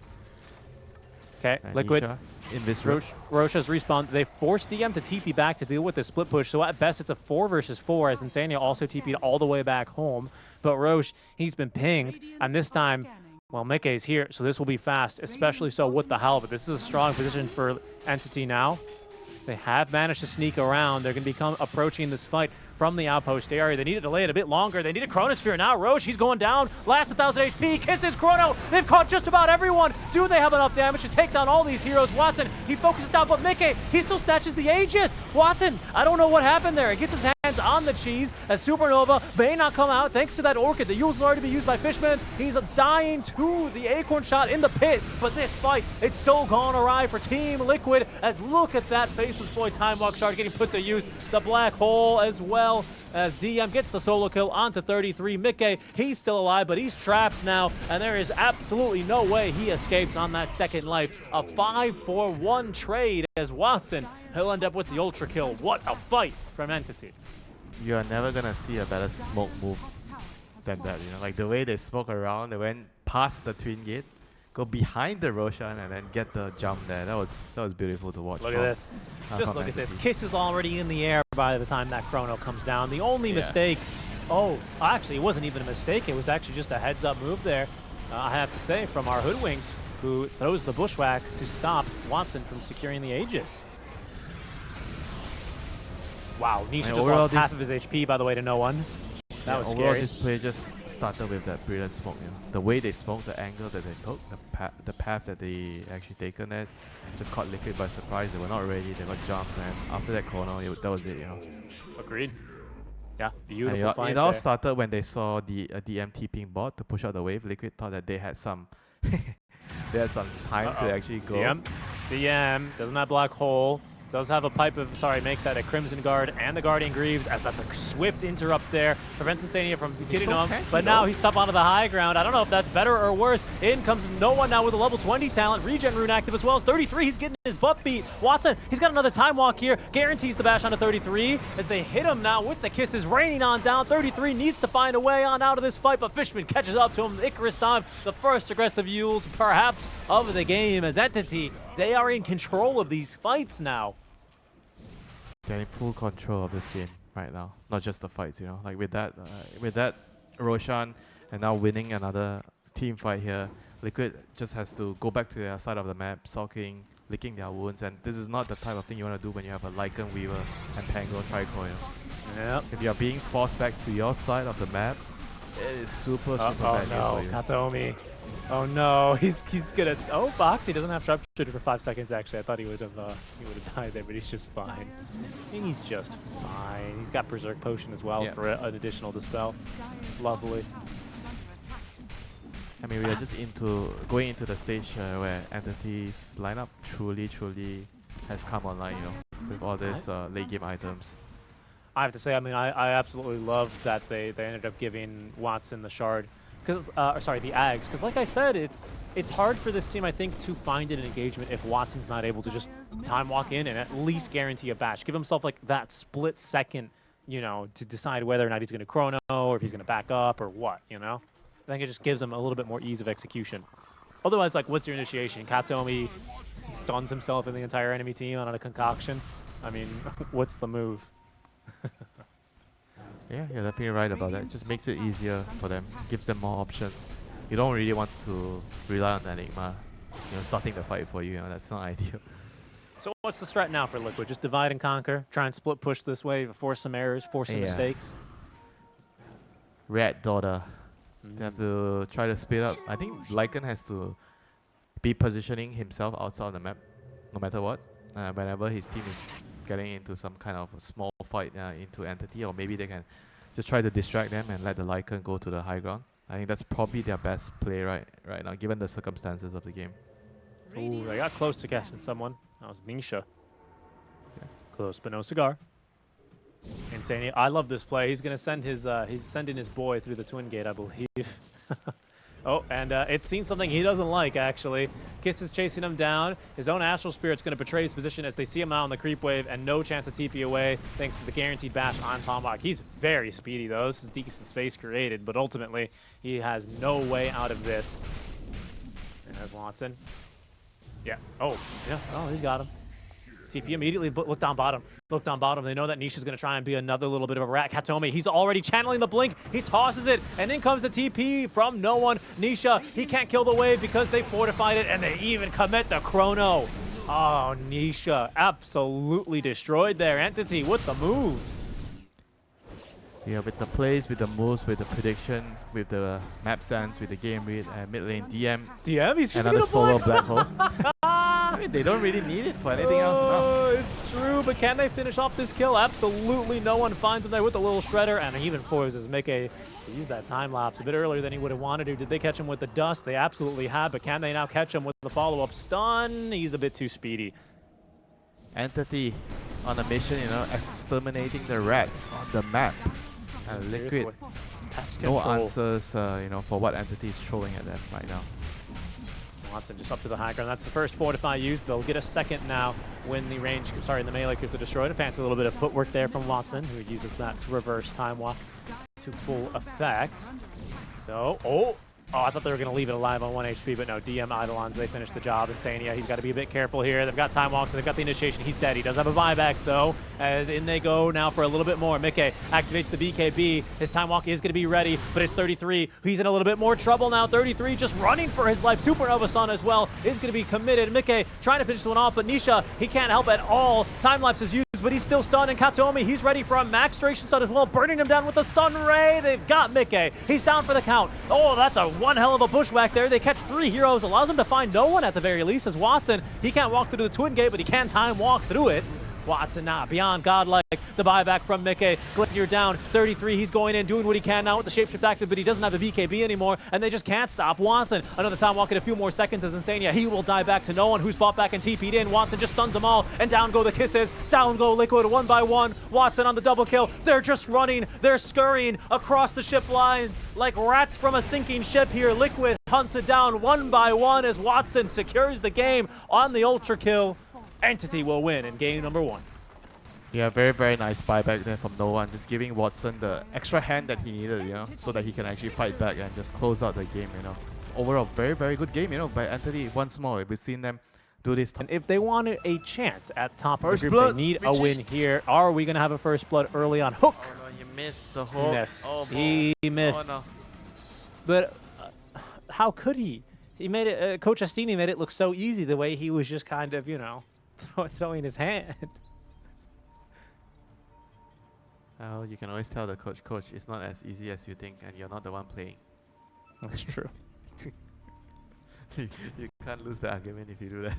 Okay, And Liquid. Nisha in this room. Rosha's respawn. They forced DM to TP back to deal with the split push, so at best it's a 4 versus 4 as Insania also TP'd all the way back home. But Roche, he's been pinged, and this time, well, Mickey's here, so this will be fast, especially so with the Halberd. This is a strong position for Entity now. They have managed to sneak around. They're going to become approaching this fight from the outpost area. They need to delay it a bit longer. They need a Chronosphere now. Roche, he's going down. Last 1,000 HP. Kisses Chrono. They've caught just about everyone. Do they have enough damage to take down all these heroes? Watson, he focuses down, but Mickey, he still snatches the Aegis. Watson, I don't know what happened there. He gets his hands on the cheese as Supernova may not come out thanks to that Orchid. The Yule's already been used by Fishman. He's dying to the Acorn shot in the pit, but this fight, it's still gone awry for Team Liquid as look at that Faceless Boy Time Walk shard getting put to use. The Black Hole as well as DM gets the solo kill onto 33. Mickey, he's still alive, but he's trapped now, and there is absolutely no way he escapes on that second life. A 5-for-1 trade as Watson, he'll end up with the ultra kill. What a fight from Entity. You are never gonna see a better smoke move than that, you know, like the way they smoke around, they went past the twin gate, go behind the Roshan and then get the jump there. That was beautiful to watch. Look at this. Just look at this. Kiss is already in the air by the time that Chrono comes down. The only mistake, actually it wasn't even a mistake, it was actually just a heads up move there, I have to say, from our Hoodwink, who throws the Bushwhack to stop Watson from securing the Aegis. Wow, Nisha just lost half of his HP, by the way, to no one. That was overall, scary. this play just started with that brilliant smoke. You know? The way they smoked, the angle that they took, the path that they actually taken it, just caught Liquid by surprise. They were not ready. They got jumped, and after that Chrono, that was it. You know. Agreed. Yeah, beautiful fight it all there. started when they saw the DM TPing bot to push out the wave. Liquid thought that they had some, they had some time to actually go. DM doesn't have Black Hole. Does have a pipe of, make that a Crimson Guard and the Guardian Greaves, as that's a swift interrupt there. Prevents Insania from getting him, but now he's stuck onto the high ground. I don't know if that's better or worse. In comes no one now with a level 20 talent. Regen Rune active as well as 33. He's getting his butt beat. Watson, he's got another time walk here. Guarantees the bash onto 33 as they hit him now with the kisses raining on down. 33 needs to find a way on out of this fight, but Fishman catches up to him. Icarus time, the first aggressive Yules perhaps of the game as Entity. They are in control of these fights now. They're in full control of this game right now, not just the fights, you know. Like with that Roshan and now winning another team fight here, Liquid just has to go back to their side of the map, sulking, licking their wounds, and this is not the type of thing you want to do when you have a Lycan Weaver and Pango Tricoil. Yep. If you are being forced back to your side of the map, it is super bad news for you. Katomi. Oh no, he's gonna. Oh, Boxy doesn't have sharpshooter for 5 seconds. Actually, I thought he would have died there, but he's just fine. I think he's just fine. He's got Berserk Potion as well for an additional dispel. It's lovely. I mean, we are just going into the stage where Entity's lineup truly has come online, you know, with all these late game items. I have to say, I mean, I absolutely love that they ended up giving Watson the shard. The Ags, because like I said, it's hard for this team, I think, to find an engagement if Watson's not able to just time walk in and at least guarantee a bash. Give himself like that split second, you know, to decide whether or not he's going to chrono or if he's going to back up or what, you know? I think it just gives him a little bit more ease of execution. Otherwise, like, what's your initiation? Katomi stuns himself and the entire enemy team on a concoction. I mean, what's the move? Yeah, you're definitely right about that. It just makes it easier for them, gives them more options. You don't really want to rely on Enigma, you know, starting the fight for you. You know, that's not ideal. So what's the strat now for Liquid? Just divide and conquer, try and split push this way, force some errors, force some mistakes. Red Dota. They have to try to speed up. I think Lycan has to be positioning himself outside of the map, no matter what. Whenever his team is getting into some kind of a small fight into Entity, or maybe they can just try to distract them and let the Lycan go to the high ground. I think that's probably their best play right now, given the circumstances of the game. Ooh, they got close to catching someone. That was Nisha. Yeah. Close, but no cigar. Insane. I love this play. He's gonna send his he's sending his boy through the twin gate, I believe. Oh, and it's seen something he doesn't like, actually. Kiss is chasing him down. His own Astral Spirit's going to betray his position as they see him out on the creep wave, and no chance to TP away thanks to the guaranteed bash on Tombak. He's very speedy, though. This is decent space created, but ultimately, he has no way out of this. There's Watson. Yeah. Oh, yeah. Oh, he's got him. TP immediately look down bottom. Look down bottom. They know that Nisha's going to try and be another little bit of a rat. Katomi, he's already channeling the blink. He tosses it, and in comes the TP from no one. Nisha, he can't kill the wave because they fortified it, and they even commit the chrono. Oh, Nisha absolutely destroyed their Entity with the moves. Yeah, with the plays, with the moves, with the prediction, with the map sense, with the game read, and mid lane DM. DM, he's just another gonna solo block. black hole. I mean, they don't really need it for anything else now. Oh, it's true, but can they finish off this kill? Absolutely no one finds him there with a little shredder, and he even forces Mickey to use that time lapse a bit earlier than he would have wanted to. Did they catch him with the dust? They absolutely have, but can they now catch him with the follow-up stun? He's a bit too speedy. Entity on a mission, you know, exterminating the rats on the map. And Liquid, Seriously. Pest no control. answers, you know, for what Entity is throwing at them right now. Watson just up to the high ground. That's the first fortify used. They'll get a second now when the range, sorry, the melee creeps are destroyed. A fancy little bit of footwork there from Watson, who uses that to reverse time walk to full effect. So, oh, I thought they were going to leave it alive on 1 HP, but no, DM Eidolons, they finished the job. Insania, he's got to be a bit careful here. They've got time walks, and they've got the initiation. He's dead. He does have a buyback, though, as in they go now for a little bit more. Mickey activates the BKB. His time walk is going to be ready, but it's 33. He's in a little bit more trouble now. 33 just running for his life. Supernova Sun as well is going to be committed. Mickey trying to finish this one off, but Nisha, he can't help at all. Time lapse is used, but he's still stunned, and Katomi, he's ready for a max duration stun as well, burning him down with the Sun Ray. They've got Mickey. He's down for the count. Oh, that's a one hell of a bushwhack there. They catch 3 heroes, allows him to find no one at the very least, as Watson, he can't walk through the twin gate, but he can time walk through it. Watson now beyond godlike. The buyback from Mickey. Glickner down. 33. He's going in, doing what he can now with the shapeshift active, but he doesn't have the BKB anymore, and they just can't stop Watson. Another time walking a few more seconds as Insania. He will die back to no one who's bought back and TP'd in. Watson just stuns them all, and down go the kisses. Down go Liquid one by one. Watson on the double kill. They're just running. They're scurrying across the ship lines like rats from a sinking ship here. Liquid hunted down one by one as Watson secures the game on the ultra kill. Entity will win in game number 1. Yeah, very, very nice buyback there from no one. Just giving Watson the extra hand that he needed, you know, so that he can actually fight back and just close out the game, you know. It's overall very, very good game, you know, by Entity once more. We've seen them do this. And if they wanted a chance at top First of the group, blood, they need a Richie. win here. Are we going to have a first blood early on? Hook! Oh no, you missed the He whole... missed. Oh, He missed. Oh no. But how could he? He made it. Coach Astini made it look so easy the way he was just kind of, you know, throwing his hand. Well, you can always tell the coach, it's not as easy as you think, and you're not the one playing. That's true. You can't lose the argument if you do that.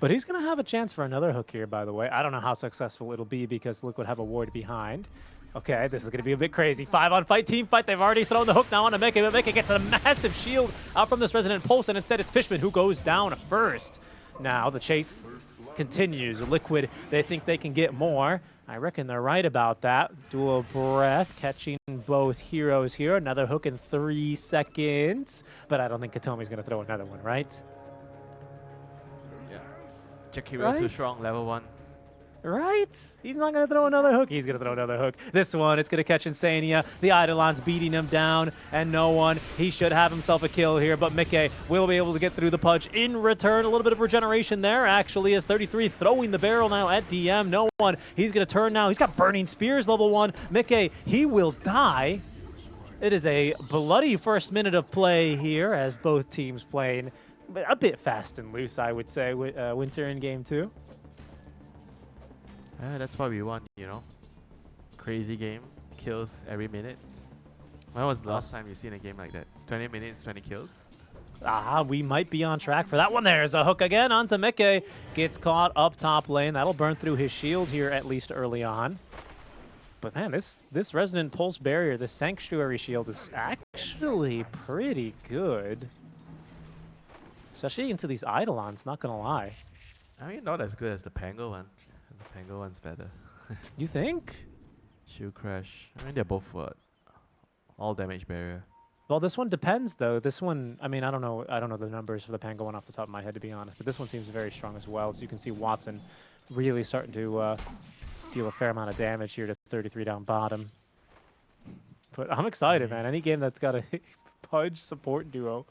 But he's going to have a chance for another hook here, by the way. I don't know how successful it'll be because Liquid have a ward behind. Okay, this is going to be a bit crazy. 5-on-5 team fight. They've already thrown the hook now on to Mickey, but Mickey gets a massive shield out from this Resonant Pulse, and instead it's Fishman who goes down first. Now the chase continues. Liquid, they think they can get more. I reckon they're right about that. Dual breath, catching both heroes here. Another hook in 3 seconds. But I don't think Katomi's going to throw another one, right? Yeah. Check hero too Right? strong, level 1. Right? He's not going to throw another hook. He's going to throw another hook. This one, it's going to catch Insania. The Eidolon's beating him down, and no one. He should have himself a kill here, but Mickey will be able to get through the pudge in return. A little bit of regeneration there, actually, as 33 throwing the barrel now at DM. No one. He's going to turn now. He's got Burning Spears, level 1. Mickey, he will die. It is a bloody first minute of play here as both teams playing a bit fast and loose, I would say, with Winter in game 2. That's what we want, you know. Crazy game, kills every minute. When was the last time you've seen a game like that? 20 minutes, 20 kills? We might be on track for that one. There's a hook again onto Mickey. Gets caught up top lane. That'll burn through his shield here, at least early on. But man, this Resonant Pulse barrier, this Sanctuary shield is actually pretty good. Especially into these Eidolons, not gonna lie. I mean, not as good as the Pango one. The Pango one's better. You think? Shield Crash. I mean, they're both what? All damage barrier. Well, this one depends, though. This one, I mean, I don't know the numbers for the Pango one off the top of my head, to be honest. But this one seems very strong as well. So you can see Watson really starting to deal a fair amount of damage here to 33 down bottom. But I'm excited, man. Any game that's got a Pudge support duo.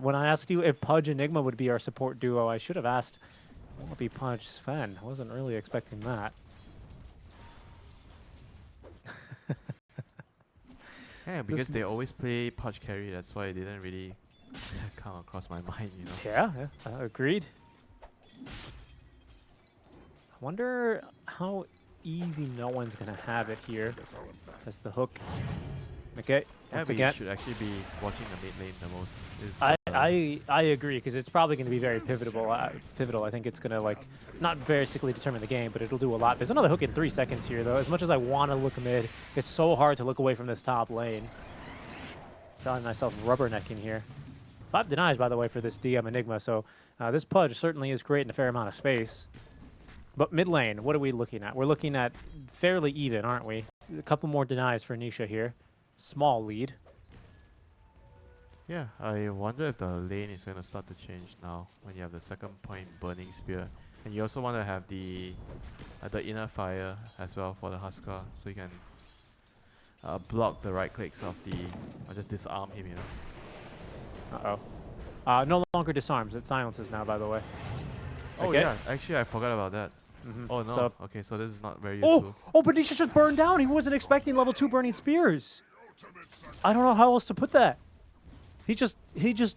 When I asked you if Pudge Enigma would be our support duo, I should have asked what would be Pudge Sven. I wasn't really expecting that. Yeah, because they always play Pudge carry, that's why it didn't really come across my mind, you know. Yeah, agreed. I wonder how easy no one's going to have it here as the hook. Okay, Yeah, once but again. you should actually be watching the mid lane the most. I agree, because it's probably going to be very pivotal. I think it's going to, like, not basically determine the game, but it'll do a lot. There's another hook in 3 seconds here, though. As much as I want to look mid, it's so hard to look away from this top lane. Finding myself rubbernecking here. 5 denies, by the way, for this DM Enigma, so this Pudge certainly is creating a fair amount of space. But mid lane, what are we looking at? We're looking at fairly even, aren't we? A couple more denies for Nisha here. Small lead. Yeah, I wonder if the lane is going to start to change now when you have the second point burning spear. And you also want to have the inner fire as well for the Huskar, so you can block the right clicks of the, or just disarm him, you know. Uh-oh. No longer disarms, it silences now, by the way. Oh okay. yeah, actually I forgot about that. Oh no, So okay, so this is not very useful. Oh, but Nisha just burned down. He wasn't expecting level 2 burning spears. I don't know how else to put that. He just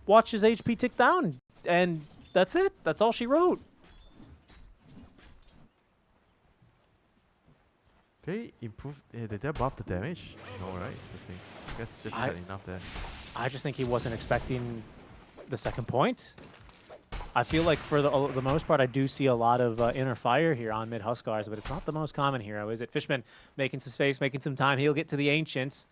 watched his HP tick down, and that's it. That's all she wrote. They improved, did they buff the damage? No, right? It's the same. I guess just had enough there. I just think he wasn't expecting the second point. I feel like for the most part, I do see a lot of inner fire here on mid Huskars, but it's not the most common hero, is it? Fishman making some space, making some time. He'll get to the Ancients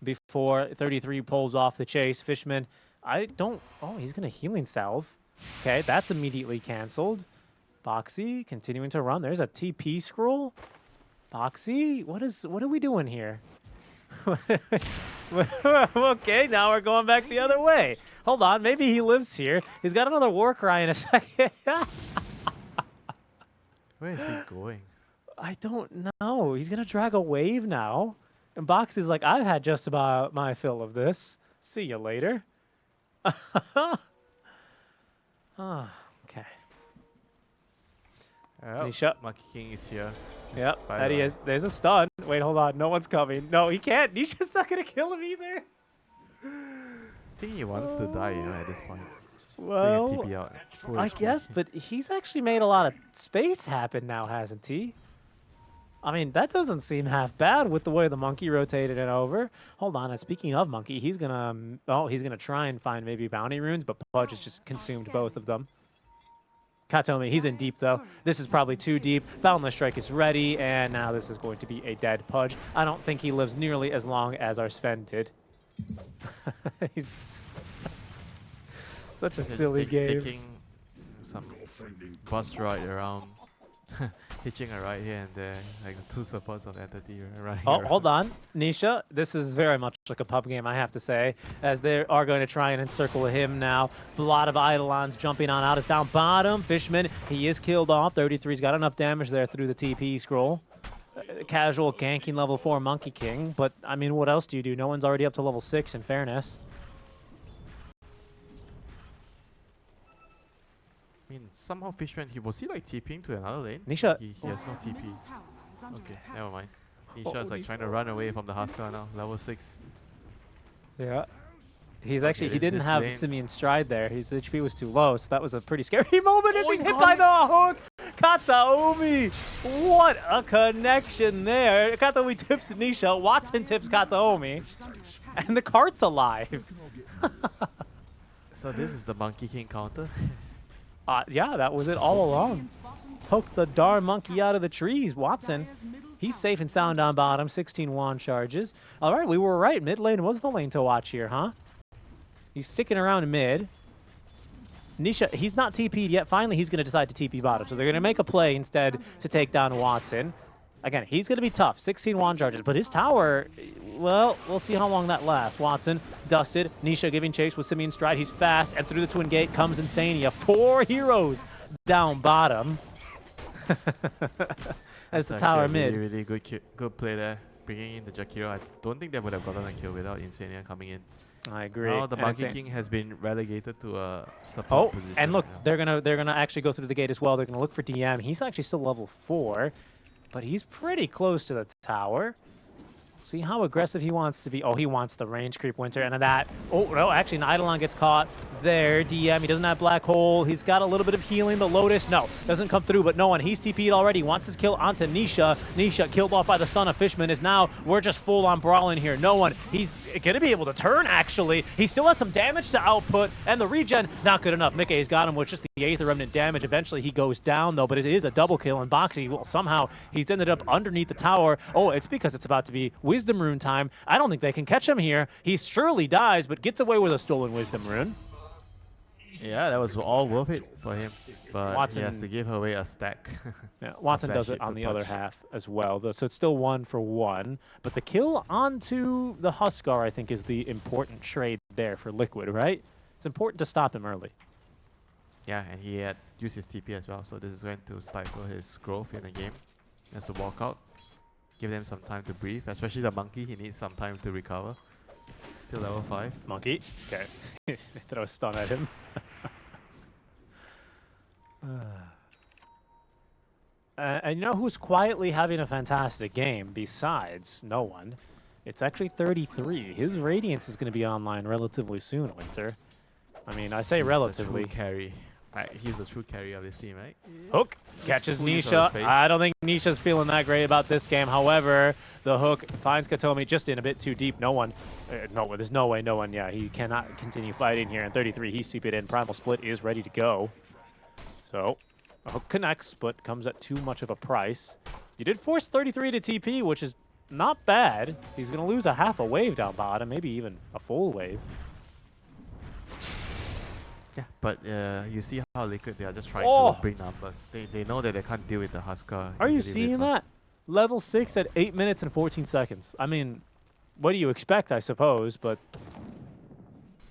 before 33 pulls off the chase. Fishman, oh, he's going to healing salve. Okay, that's immediately canceled. Boxy continuing to run. There's a TP scroll. Boxy, what are we doing here? Okay, now we're going back the other way. Hold on, maybe he lives here. He's got another war cry in a second. Where is he going? I don't know. He's going to drag a wave now. And Boxy's like, I've had just about my fill of this. See you later. Okay. Nisha. Monkey King is here. Yep, Bye that he bye. is. There's a stun. Wait, hold on. No one's coming. No, he can't. Nisha's not going to kill him either. I think he wants to die, you know, at this point. Well, so he can TP out. I guess, but he's actually made a lot of space happen now, hasn't he? I mean, that doesn't seem half bad with the way the monkey rotated it over. Hold on, and speaking of monkey, he's gonna try and find maybe bounty runes, but Pudge has just consumed both of them. Katomi, he's in deep though. This is probably too deep. Boundless Strike is ready, and now this is going to be a dead Pudge. I don't think he lives nearly as long as our Sven did. He's such a silly game. Taking some bus ride around, hitching a ride here and there, like the 2 supports of Entity running Oh, around. hold on. Nisha, this is very much like a pub game, I have to say, as they are going to try and encircle him now. A lot of Eidolons jumping on out. It's down bottom. Fishman, he is killed off. 33's got enough damage there through the TP scroll. Casual ganking level 4 Monkey King, but I mean, what else do you do? No one's already up to level 6 in fairness. I mean, somehow Fishman, was he like TPing to another lane? Nisha. He has no TP. Middle tower is under Okay, attack. never mind. Nisha's like trying to run away from the Huskar now, level 6. Yeah. He didn't this have lane. Simeon Stride there. His HP was too low, so that was a pretty scary moment as Oh, he's he's hit got by it. the hook. Kataomi, what a connection there. Kataomi tips Nisha, Watson tips Kataomi, Is under attack. and the cart's alive. So this is the Monkey King counter. Yeah, that was it all along. Radiant's bottom tower Poke the dar monkey out of the trees. Watson, Dire's middle he's tower safe and is sound under on bottom. 16 wand charges. All right, we were right. Mid lane was the lane to watch here, huh? He's sticking around mid. Nisha, he's not TP'd yet. Finally, he's going to decide to TP bottom. So they're going to make a play instead to take down Watson. Again, he's going to be tough. 16 wand charges. But his tower, well, we'll see how long that lasts. Watson, dusted. Nisha giving chase with Simeon Stride. He's fast. And through the twin gate comes Insania. 4 heroes down bottom. As the That's tower actually a mid. Really good play there. Bringing in the Jakiro. I don't think they would have gotten a kill without Insania coming in. I agree. Now the And Monkey it's King has been relegated to a support position. and look, right they're gonna actually go through the gate as well. They're gonna look for DM. He's actually still level 4, but he's pretty close to the tower. See how aggressive he wants to be. Oh, he wants the range creep, Winter, and then that. Oh, no, actually, an Eidolon gets caught there. DM, he doesn't have Black Hole. He's got a little bit of healing. The Lotus, no, doesn't come through, but no one. He's TP'd already. Wants his kill onto Nisha. Nisha, killed off by the stun of Fishman, is now, we're just full on brawling here. No one. He's going to be able to turn, actually. He still has some damage to output, and the regen, not good enough. Mickey's got him with just the Aether Remnant damage. Eventually, he goes down, though, but it is a double kill, and Boxy, well, somehow, he's ended up underneath the tower. Oh, it's because it's about to be Wisdom Rune time. I don't think they can catch him here. He surely dies, but gets away with a stolen Wisdom Rune. Yeah, that was all worth it for him. But Watson- he has to give away a stack. Yeah, Watson Bad does shit it on to the other punch. half as well, though, so it's still 1-for-1. But the kill onto the Huskar, I think, is the important trade there for Liquid, right? It's important to stop him early. Yeah, and he had used his TP as well, so this is going to stifle his growth in the game. He has to walk out, give them some time to breathe, especially the Monkey, he needs some time to recover. Still level 5. Monkey. Okay. Throw a stun at him. And you know who's quietly having a fantastic game besides no one? It's actually 33. His Radiance is going to be online relatively soon, Winter. I mean, I say relatively. The true carry. Right, he's the true carry of this team, right? Hook catches Full use of Nisha. his face. I don't think Nisha's feeling that great about this game. However, the hook finds Katomi just in a bit too deep. No one. No, there's no way no one. Yeah, he cannot continue fighting here. And 33, he's TP'd in. Primal Split is ready to go. So, the hook connects, but comes at too much of a price. You did force 33 to TP, which is not bad. He's going to lose a half a wave down bottom, maybe even a full wave. Yeah, but you see how Liquid, they are just trying Oh! to bring numbers. They know that they can't deal with the Huskar. Are you easily seeing with, that? Level 6 at 8 minutes and 14 seconds. I mean, what do you expect, I suppose, but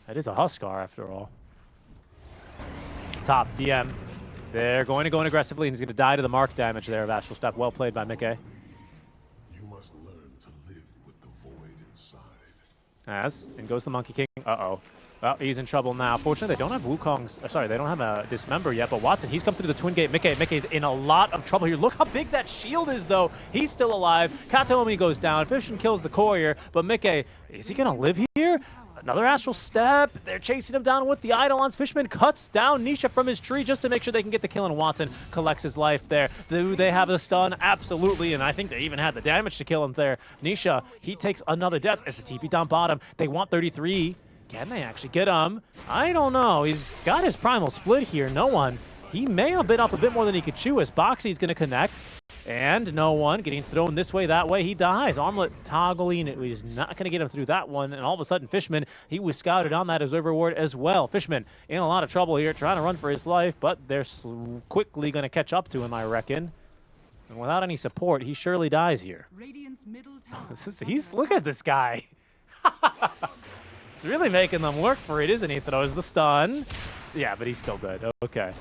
that is a Huskar after all. Top, DM. They're going to go in aggressively, and he's going to die to the mark damage there of Astral Step. Well played by Mickey. You must learn to live with the void inside. As, in goes the Monkey King. Uh-oh. Well, he's in trouble now. Fortunately, they don't have Wukong's. Sorry, they don't have a Dismember yet. But Watson, he's come through the Twin Gate. Mickey's in a lot of trouble here. Look how big that shield is, though. He's still alive. Kataomi goes down. Fishman kills the courier. But Mickey, is he going to live here? Another Astral Step. They're chasing him down with the Eidolons. Fishman cuts down Nisha from his tree just to make sure they can get the kill. And Watson collects his life there. Do they have the stun? Absolutely. And I think they even had the damage to kill him there. Nisha, he takes another death as the TP down bottom. They want 33. Can they actually get him? I don't know. He's got his Primal Split here. No one. He may have bit off a bit more than he could chew as Boxy's going to connect. And no one getting thrown this way, that way. He dies. Armlet toggling. It was not going to get him through that one. And all of a sudden, Fishman, he was scouted on that Observer Ward as well. Fishman in a lot of trouble here, trying to run for his life, but they're quickly going to catch up to him, I reckon. And without any support, he surely dies here. Radiant's middle tower Look at this guy. He's really making them work for it, isn't he? Throws the stun. Yeah, but he's still dead. Okay.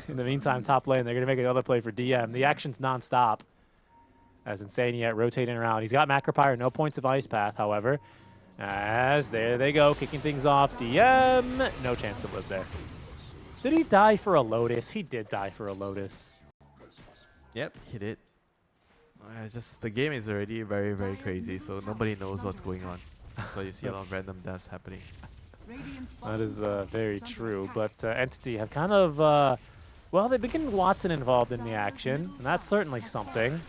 In the meantime, top lane, they're going to make another play for DM. The action's non-stop. As Insania rotating around. He's got Macropyre, no points of Ice Path, however. As there they go, kicking things off. DM, no chance to live there. Did he die for a Lotus? He did die for a Lotus. Yep, he did. It's just the game is already very, very crazy, so nobody knows what's going on. So you see a lot of random deaths happening. That is very true. But Entity have kind of, well, they've been getting Watson involved in the action, and that's certainly something.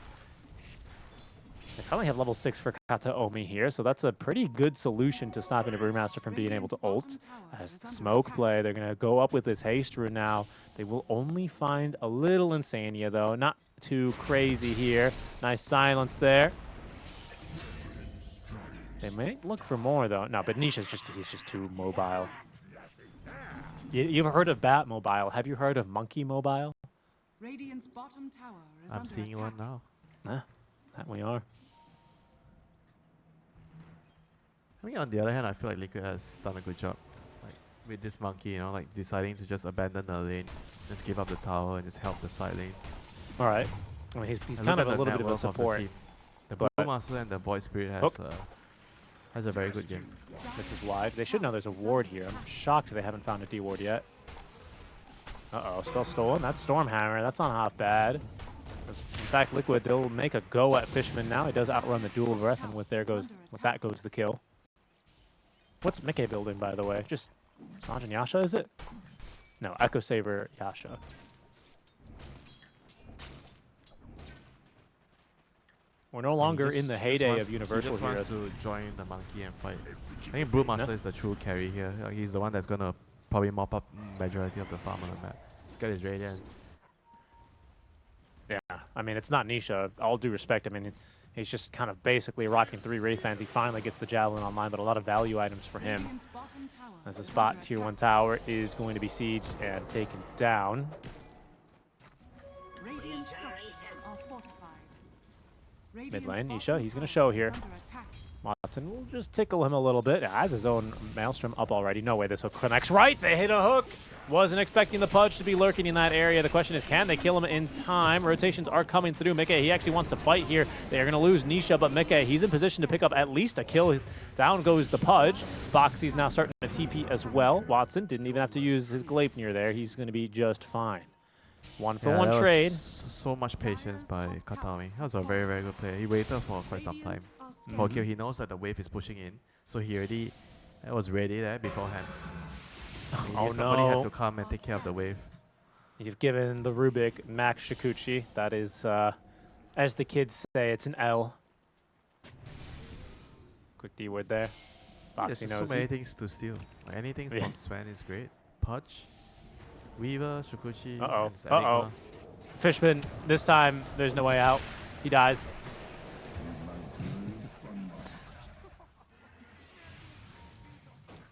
They probably have level 6 for Kataomi here, so that's a pretty good solution to stopping a Brewmaster from being able to ult. As the smoke play, they're going to go up with this haste rune now. They will only find a little Insania, though. Not too crazy here. Nice silence there. They may look for more, though. No, but Nisha's he's just too mobile. You've heard of Bat Mobile. Have you heard of Monkey Mobile? Radiant's bottom tower is I'm under seeing attack. one now. Nah, that we are. I mean, on the other hand, I feel like Liquid has done a good job. Like, with this Monkey, you know, like deciding to just abandon the lane, just give up the tower and just help the side lanes. All right. I mean, he's And kind look of at a the little bit of a net worth the support. team. The but- Blue Master and the Void Spirit has Hook. Has a very good game. This is wide. They should know there's a ward here. I'm shocked they haven't found a D ward yet. Uh-oh, spell stolen. That's Stormhammer. That's not half bad. In fact, Liquid, they'll make a go at Fishman now. He does outrun the dual breath, and with that goes the kill. What's Mickey building, by the way? Just Sanjin Yasha, is it? No, Echo Saber Yasha. We're no longer in the heyday of Universal He just Heroes. wants to join the monkey and fight. I think Brewmaster is the true carry here. He's the one that's gonna probably mop up majority of the farm on the map. He's got his Radiance. Yeah, I mean, it's not Nisha. All due respect, I mean, he's just kind of basically rocking 3 Wraith Bands. He finally gets the Javelin online, but a lot of value items for him. Radiant's bottom tower As the is spot under tier 1 attack. tower is going to be sieged and taken down. Radiant structures are fortified. Mid Radiant's lane, bottom Nisha, he's going tower to show is here. under attack. Watson will just tickle him a little bit. Has his own Maelstrom up already. No way this hook connects right. They hit a hook. Wasn't expecting the Pudge to be lurking in that area. The question is, can they kill him in time? Rotations are coming through. Mickey, he actually wants to fight here. They are going to lose Nisha, but Mickey, he's in position to pick up at least a kill. Down goes the Pudge. Boxy's now starting to TP as well. Watson didn't even have to use his Gleipnir there. He's going to be just fine. 1-for-1 that trade. was so much patience by Katami. That was a very, very good player. He waited for quite some time. For kill, he knows that the wave is pushing in, so he already was ready there beforehand. Oh Somebody no. had to come and take care of the wave. You've given the Rubik Max Shikuchi. That is, as the kids say, it's an L. Quick D word there. There's Boxy so knows many it. things to steal. Like anything Yeah. from Sven is great. Pudge, Weaver, Shukuchi, Uh-oh. and Enigma. Uh-oh. Fishman, this time, there's no way out. He dies.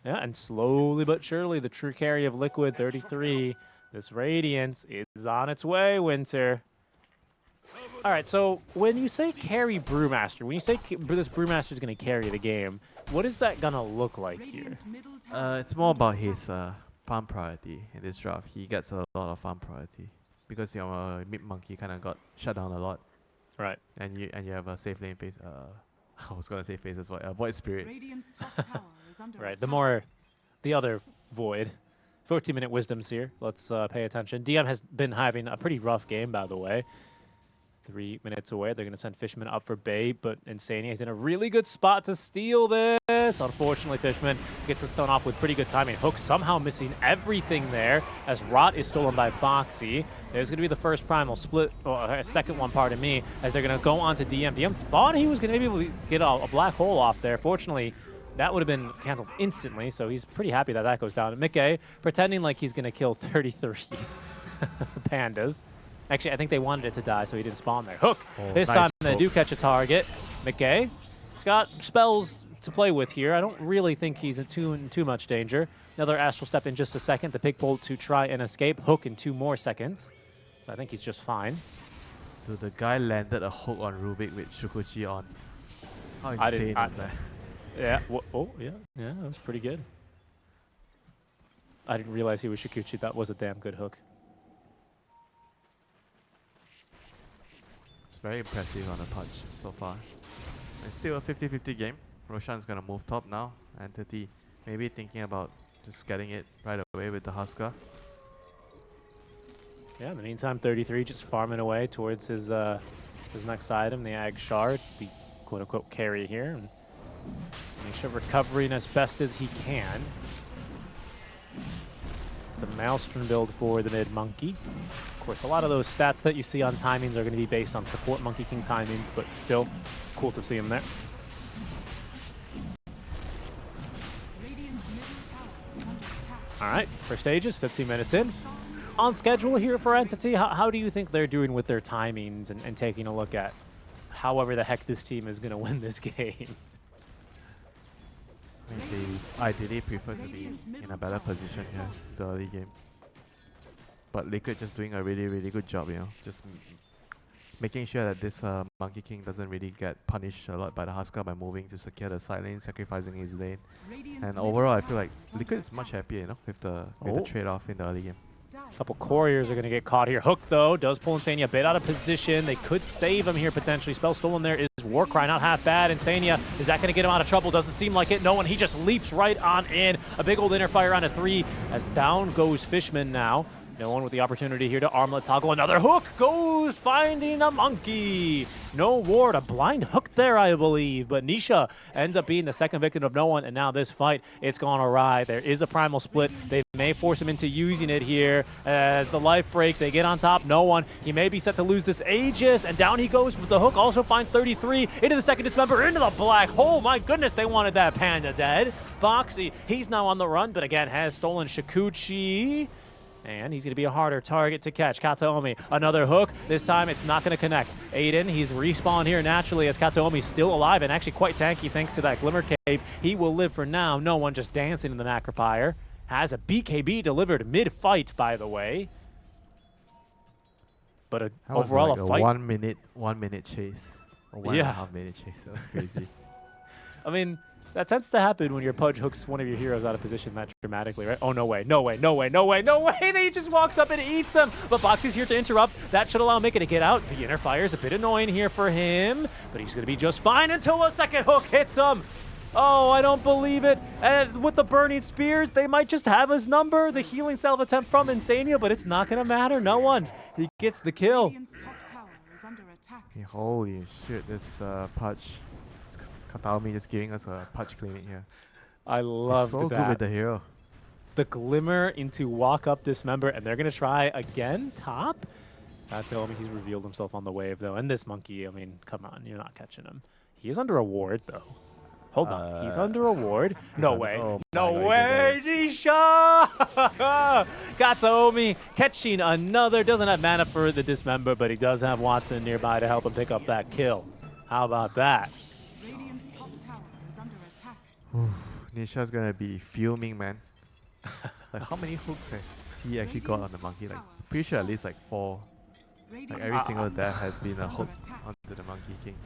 Yeah, and slowly but surely, the true carry of Liquid 33. This Radiance is on its way, Winter. All right, so when you say carry Brewmaster, when you say this Brewmaster is going to carry the game, what is that going to look like here? Radiant's middle tower It's is more under about attack. his farm priority in this draft. He gets a lot of farm priority because your mid monkey kind of got shut down a lot, Right. and you have a safe lane phase. I was gonna say phase as well. Void Spirit. Radiant's top tower is under Right. attack. The other Void. 14-minute wisdoms here. Let's pay attention. DM has been having a pretty rough game, by the way. 3 minutes away. They're going to send Fishman up for bait, but Insania is in a really good spot to steal this. Unfortunately, Fishman gets the stone off with pretty good timing. Hook somehow missing everything there as Rot is stolen by Boxy. There's going to be the first primal split, or a second one, pardon me, as they're going to go on to DM. DM thought he was going to be able to get a black hole off there. Fortunately, that would have been canceled instantly, so he's pretty happy that that goes down. And Mickey pretending like he's going to kill 33s. Pandas. Actually, I think they wanted it to die, so he didn't spawn there. Hook. Oh, This nice time they hook. do catch a target. McKay. He's got spells to play with here. I don't really think he's in too much danger. Another Astral Step in just a second. The Pigbolt to try and escape. Hook in 2 more seconds. So I think he's just fine. Dude, the guy landed a hook on Rubik with Shukuchi on. How I didn't- insane I- is that? Yeah. Oh, yeah. Yeah, that was pretty good. I didn't realize he was Shikuchi. That was a damn good hook. It's very impressive on the punch so far. It's still a 50-50 game. Roshan's gonna move top now. Entity maybe thinking about just getting it right away with the Husker. Yeah, in the meantime, 33 just farming away towards his next item, the Ag Shard, the quote-unquote carry here. And Nisha recovering as best as he can. It's a Maelstrom build for the mid Monkey. Of course, a lot of those stats that you see on timings are going to be based on support Monkey King timings, but still, cool to see him there. Radiant's middle tower is under attack. All right, first stages, 15 minutes in. On schedule here for Entity, how do you think they're doing with their timings and taking a look at however the heck this team is going to win this game? I mean, they ideally prefer to be in a better position here, the early game. But Liquid just doing a really, really good job, you know, just making sure that this Monkey King doesn't really get punished a lot by the Husker by moving to secure the side lane, sacrificing his lane. Radiant's And middle overall, I tower feel like is under Liquid is attack. much happier, you know, with the Oh. trade-off in the early game. A couple couriers are going to get caught here. Hook, though, does pull Insania a bit out of position. They could save him here, potentially. Spell stolen there is Warcry not half bad. Insania, is that going to get him out of trouble? Doesn't seem like it. No one. He just leaps right on in. A big old inner fire on a 3 as down goes Fishman now. No one with the opportunity here to armlet toggle. Another hook goes finding a monkey. No ward, a blind hook there, I believe. But Nisha ends up being the second victim of no one. And now this fight, it's gone awry. There is a primal split. They may force him into using it here. As the life break, they get on top. No one. He may be set to lose this Aegis. And down he goes with the hook. Also finds 33 into the second dismember, into the black hole. My goodness, they wanted that panda dead. Foxy, he's now on the run, but again has stolen Shikuchi. And he's going to be a harder target to catch. Kataomi, another hook. This time it's not going to connect. Aiden, he's respawned here naturally as Kataomi's still alive and actually quite tanky thanks to that Glimmer Cave. He will live for now. No one just dancing in the Macropire. Has a BKB delivered mid-fight, by the way. But overall like a fight. 1 minute chase. Or 1.5 minute chase. That was crazy. I mean, that tends to happen when your Pudge hooks one of your heroes out of position that dramatically, right? Oh, no way, no way, no way, no way, no way. And he just walks up and eats him. But Boxy's here to interrupt. That should allow Mika to get out. The inner fire is a bit annoying here for him, but he's going to be just fine until a second hook hits him. Oh, I don't believe it. And with the burning spears, they might just have his number. The healing salve attempt from Insania, but it's not going to matter. No one. He gets the kill. Radiant's top tower is under attack. Yeah, holy shit, this Pudge. Kataomi just giving us a Pudge clinic here. I love so that. good with the hero. The Glimmer into walk up dismember, and they're going to try again top. Tell me he's revealed himself on the wave, though. And this monkey, I mean, come on, you're not catching him. He is under a ward, though. Hold on, he's under a ward. No way. Oh no way, Nisha! Kataomi catching another. Doesn't have mana for the dismember, but he does have Watson nearby to help him pick up that kill. How about that? Radiant's top tower is under attack. Nisha's gonna be fuming, man. Like, how many hooks has he actually got on the monkey? Like, pretty sure at least like 4. Like, every single death has been a hook onto the Monkey King.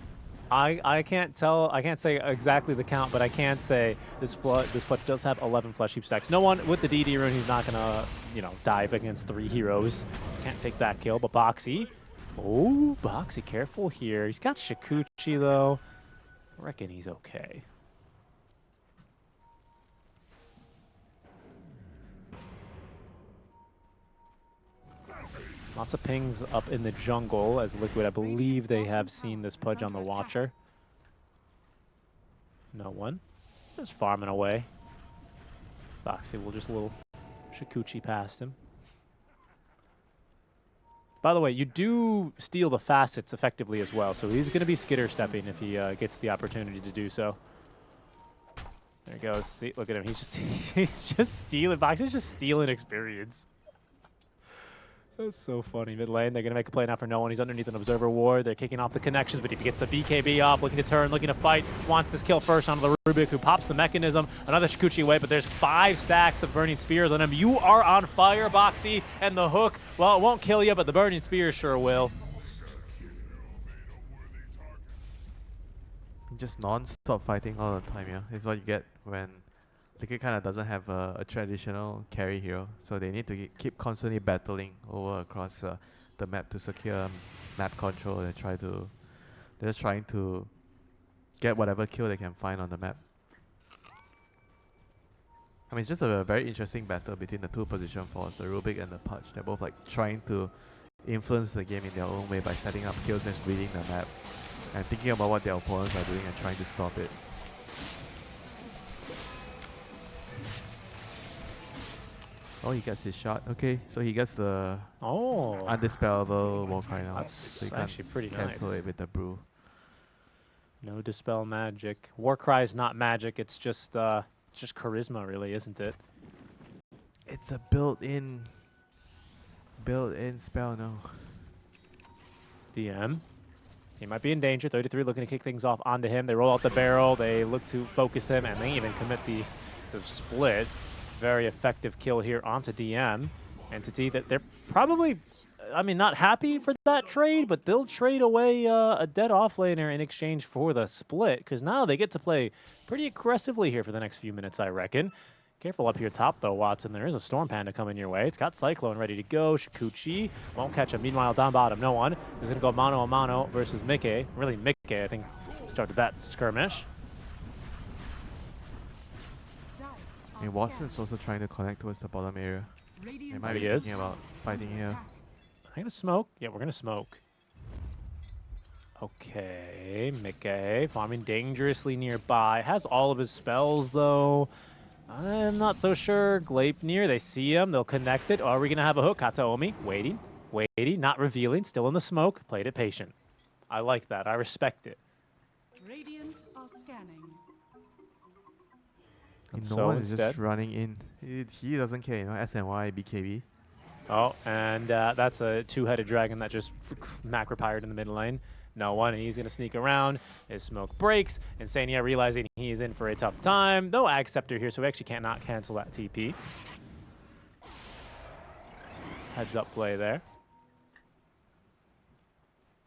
I can't tell. I can't say exactly the count, but I can say this Pudge does have 11 flesh heap stacks. No one with the DD rune, he's not gonna, dive against 3 heroes. Can't take that kill. But Boxy, oh, Boxy, careful here. He's got Shikuchi though. I reckon he's okay. Lots of pings up in the jungle as Liquid, I believe they have seen this Pudge on the Watcher. No one. Just farming away. Boxy will just a little Shikuchi past him. By the way, you do steal the facets effectively as well, so he's going to be skitter stepping if he gets the opportunity to do so. There he goes. See, look at him. He's just stealing. Boxy's just stealing experience. That's so funny. Mid lane, they're going to make a play now for no one. He's underneath an observer ward. They're kicking off the connections, but if he gets the BKB off, looking to turn, looking to fight, wants this kill first onto the Rubik, who pops the mechanism. Another Shikuchi away, but there's 5 stacks of burning spears on him. You are on fire, Boxy, and the hook, well, it won't kill you, but the burning spears sure will. Just non-stop fighting all the time, yeah. It's what you get when Liquid kind of doesn't have a traditional carry hero, so they need to keep constantly battling over across the map to secure map control. They're just trying to get whatever kill they can find on the map. I mean, it's just a very interesting battle between the 2 position forwards, the Rubik and the Pudge. They're both like trying to influence the game in their own way by setting up kills and reading the map and thinking about what their opponents are doing and trying to stop it. Oh, he gets his shot. Okay, so he gets the undispellable Warcry now. That's so you actually pretty nice. Cancel it with the brew. No dispel magic. Warcry is not magic. It's just charisma, really, isn't it? It's a built-in spell, no. DM. He might be in danger. 33 looking to kick things off onto him. They roll out the barrel. They look to focus him, and they even commit the split. Very effective kill here onto DM. Entity that they're probably, I mean, not happy for that trade, but they'll trade away a dead offlaner in exchange for the split, because now they get to play pretty aggressively here for the next few minutes, I reckon. Careful up here top, though, Watson. There is a Storm Panda coming your way. It's got Cyclone ready to go. Shikuchi won't catch him. Meanwhile, down bottom, no one. He's going to go mano a mano versus Mickey. Really, Mickey, I think. started that skirmish. I mean, Watson's also trying to connect towards the bottom area. They might be he is. thinking about fighting here. I'm gonna smoke. Yeah, we're gonna smoke. Okay, Mickey farming dangerously nearby. Has all of his spells though. I'm not so sure. Gleipnir, they see him. They'll connect it. Are we gonna have a hook? Kataomi waiting, not revealing. Still in the smoke. Played it patient. I like that. I respect it. Radiant are scanning. And So no one is instead- just running in. He doesn't care, you know, SNY, BKB. Oh, and that's a two-headed dragon that just macro-pired in the mid lane. No one, and he's going to sneak around. His smoke breaks. Insania realizing he is in for a tough time. No Ag Scepter here, so we actually cannot cancel that TP. Heads up play there.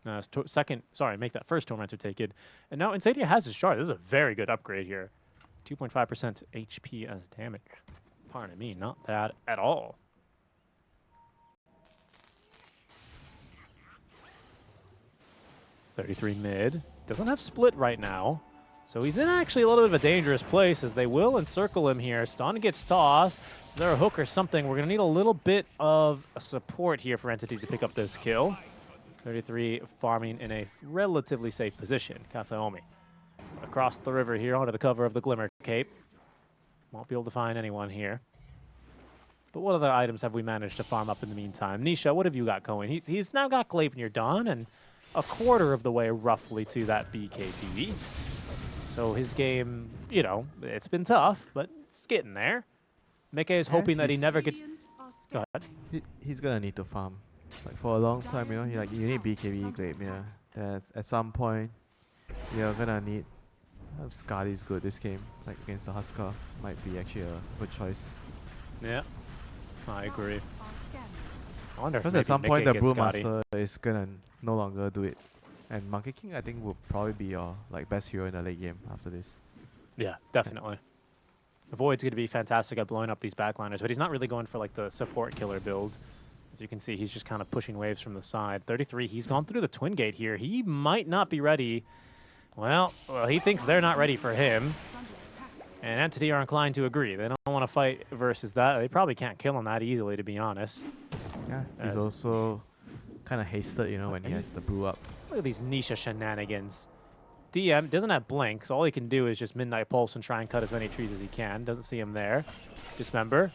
Make that first Tormentor take it. And now Insania has his shard. This is a very good upgrade here. 2.5% HP as damage. Pardon me, not bad at all. $33 mid. Doesn't have split right now. So he's in actually a little bit of a dangerous place as they will encircle him here. Stun gets tossed. Is there a hook or something? We're going to need a little bit of a support here for Entity to pick up this kill. 33 farming in a relatively safe position. Kataomi across the river here onto the cover of the Glimmer Cape. Won't be able to find anyone here. But what other items have we managed to farm up in the meantime? Nisha, what have you got going? He's now got Gleipnir done and a quarter of the way roughly to that BKB. So his game, you know, it's been tough, but it's getting there. Mickey is hoping that he never gets... Radiant are Go ahead. He's gonna need to farm. Like for a long time, you know, you need BKB, Gleipnir. At some point, you're gonna need... Skadi's good this game, like against the Huskar. Might be actually a good choice. Yeah, I agree. are scanning. I wonder if Because maybe at some Mickey point, the gets Scotty. Brewmaster is gonna no longer do it. And Monkey King, I think, will probably be your like best hero in the late game after this. Yeah, definitely. Void's going to be fantastic at blowing up these backliners, but he's not really going for like the support killer build. As you can see, he's just kind of pushing waves from the side. 33, he's gone through the Twin Gate here. He might not be ready. Well, he thinks they're not ready for him. It's under attack. And Entity are inclined to agree. They don't want to fight versus that. They probably can't kill him that easily, to be honest. Yeah, he's As- also kind of hasted, you know, when he has the brew up. Look at these Nisha shenanigans. DM doesn't have Blink, so all he can do is just Midnight Pulse and try and cut as many trees as he can. Doesn't see him there. Dismember.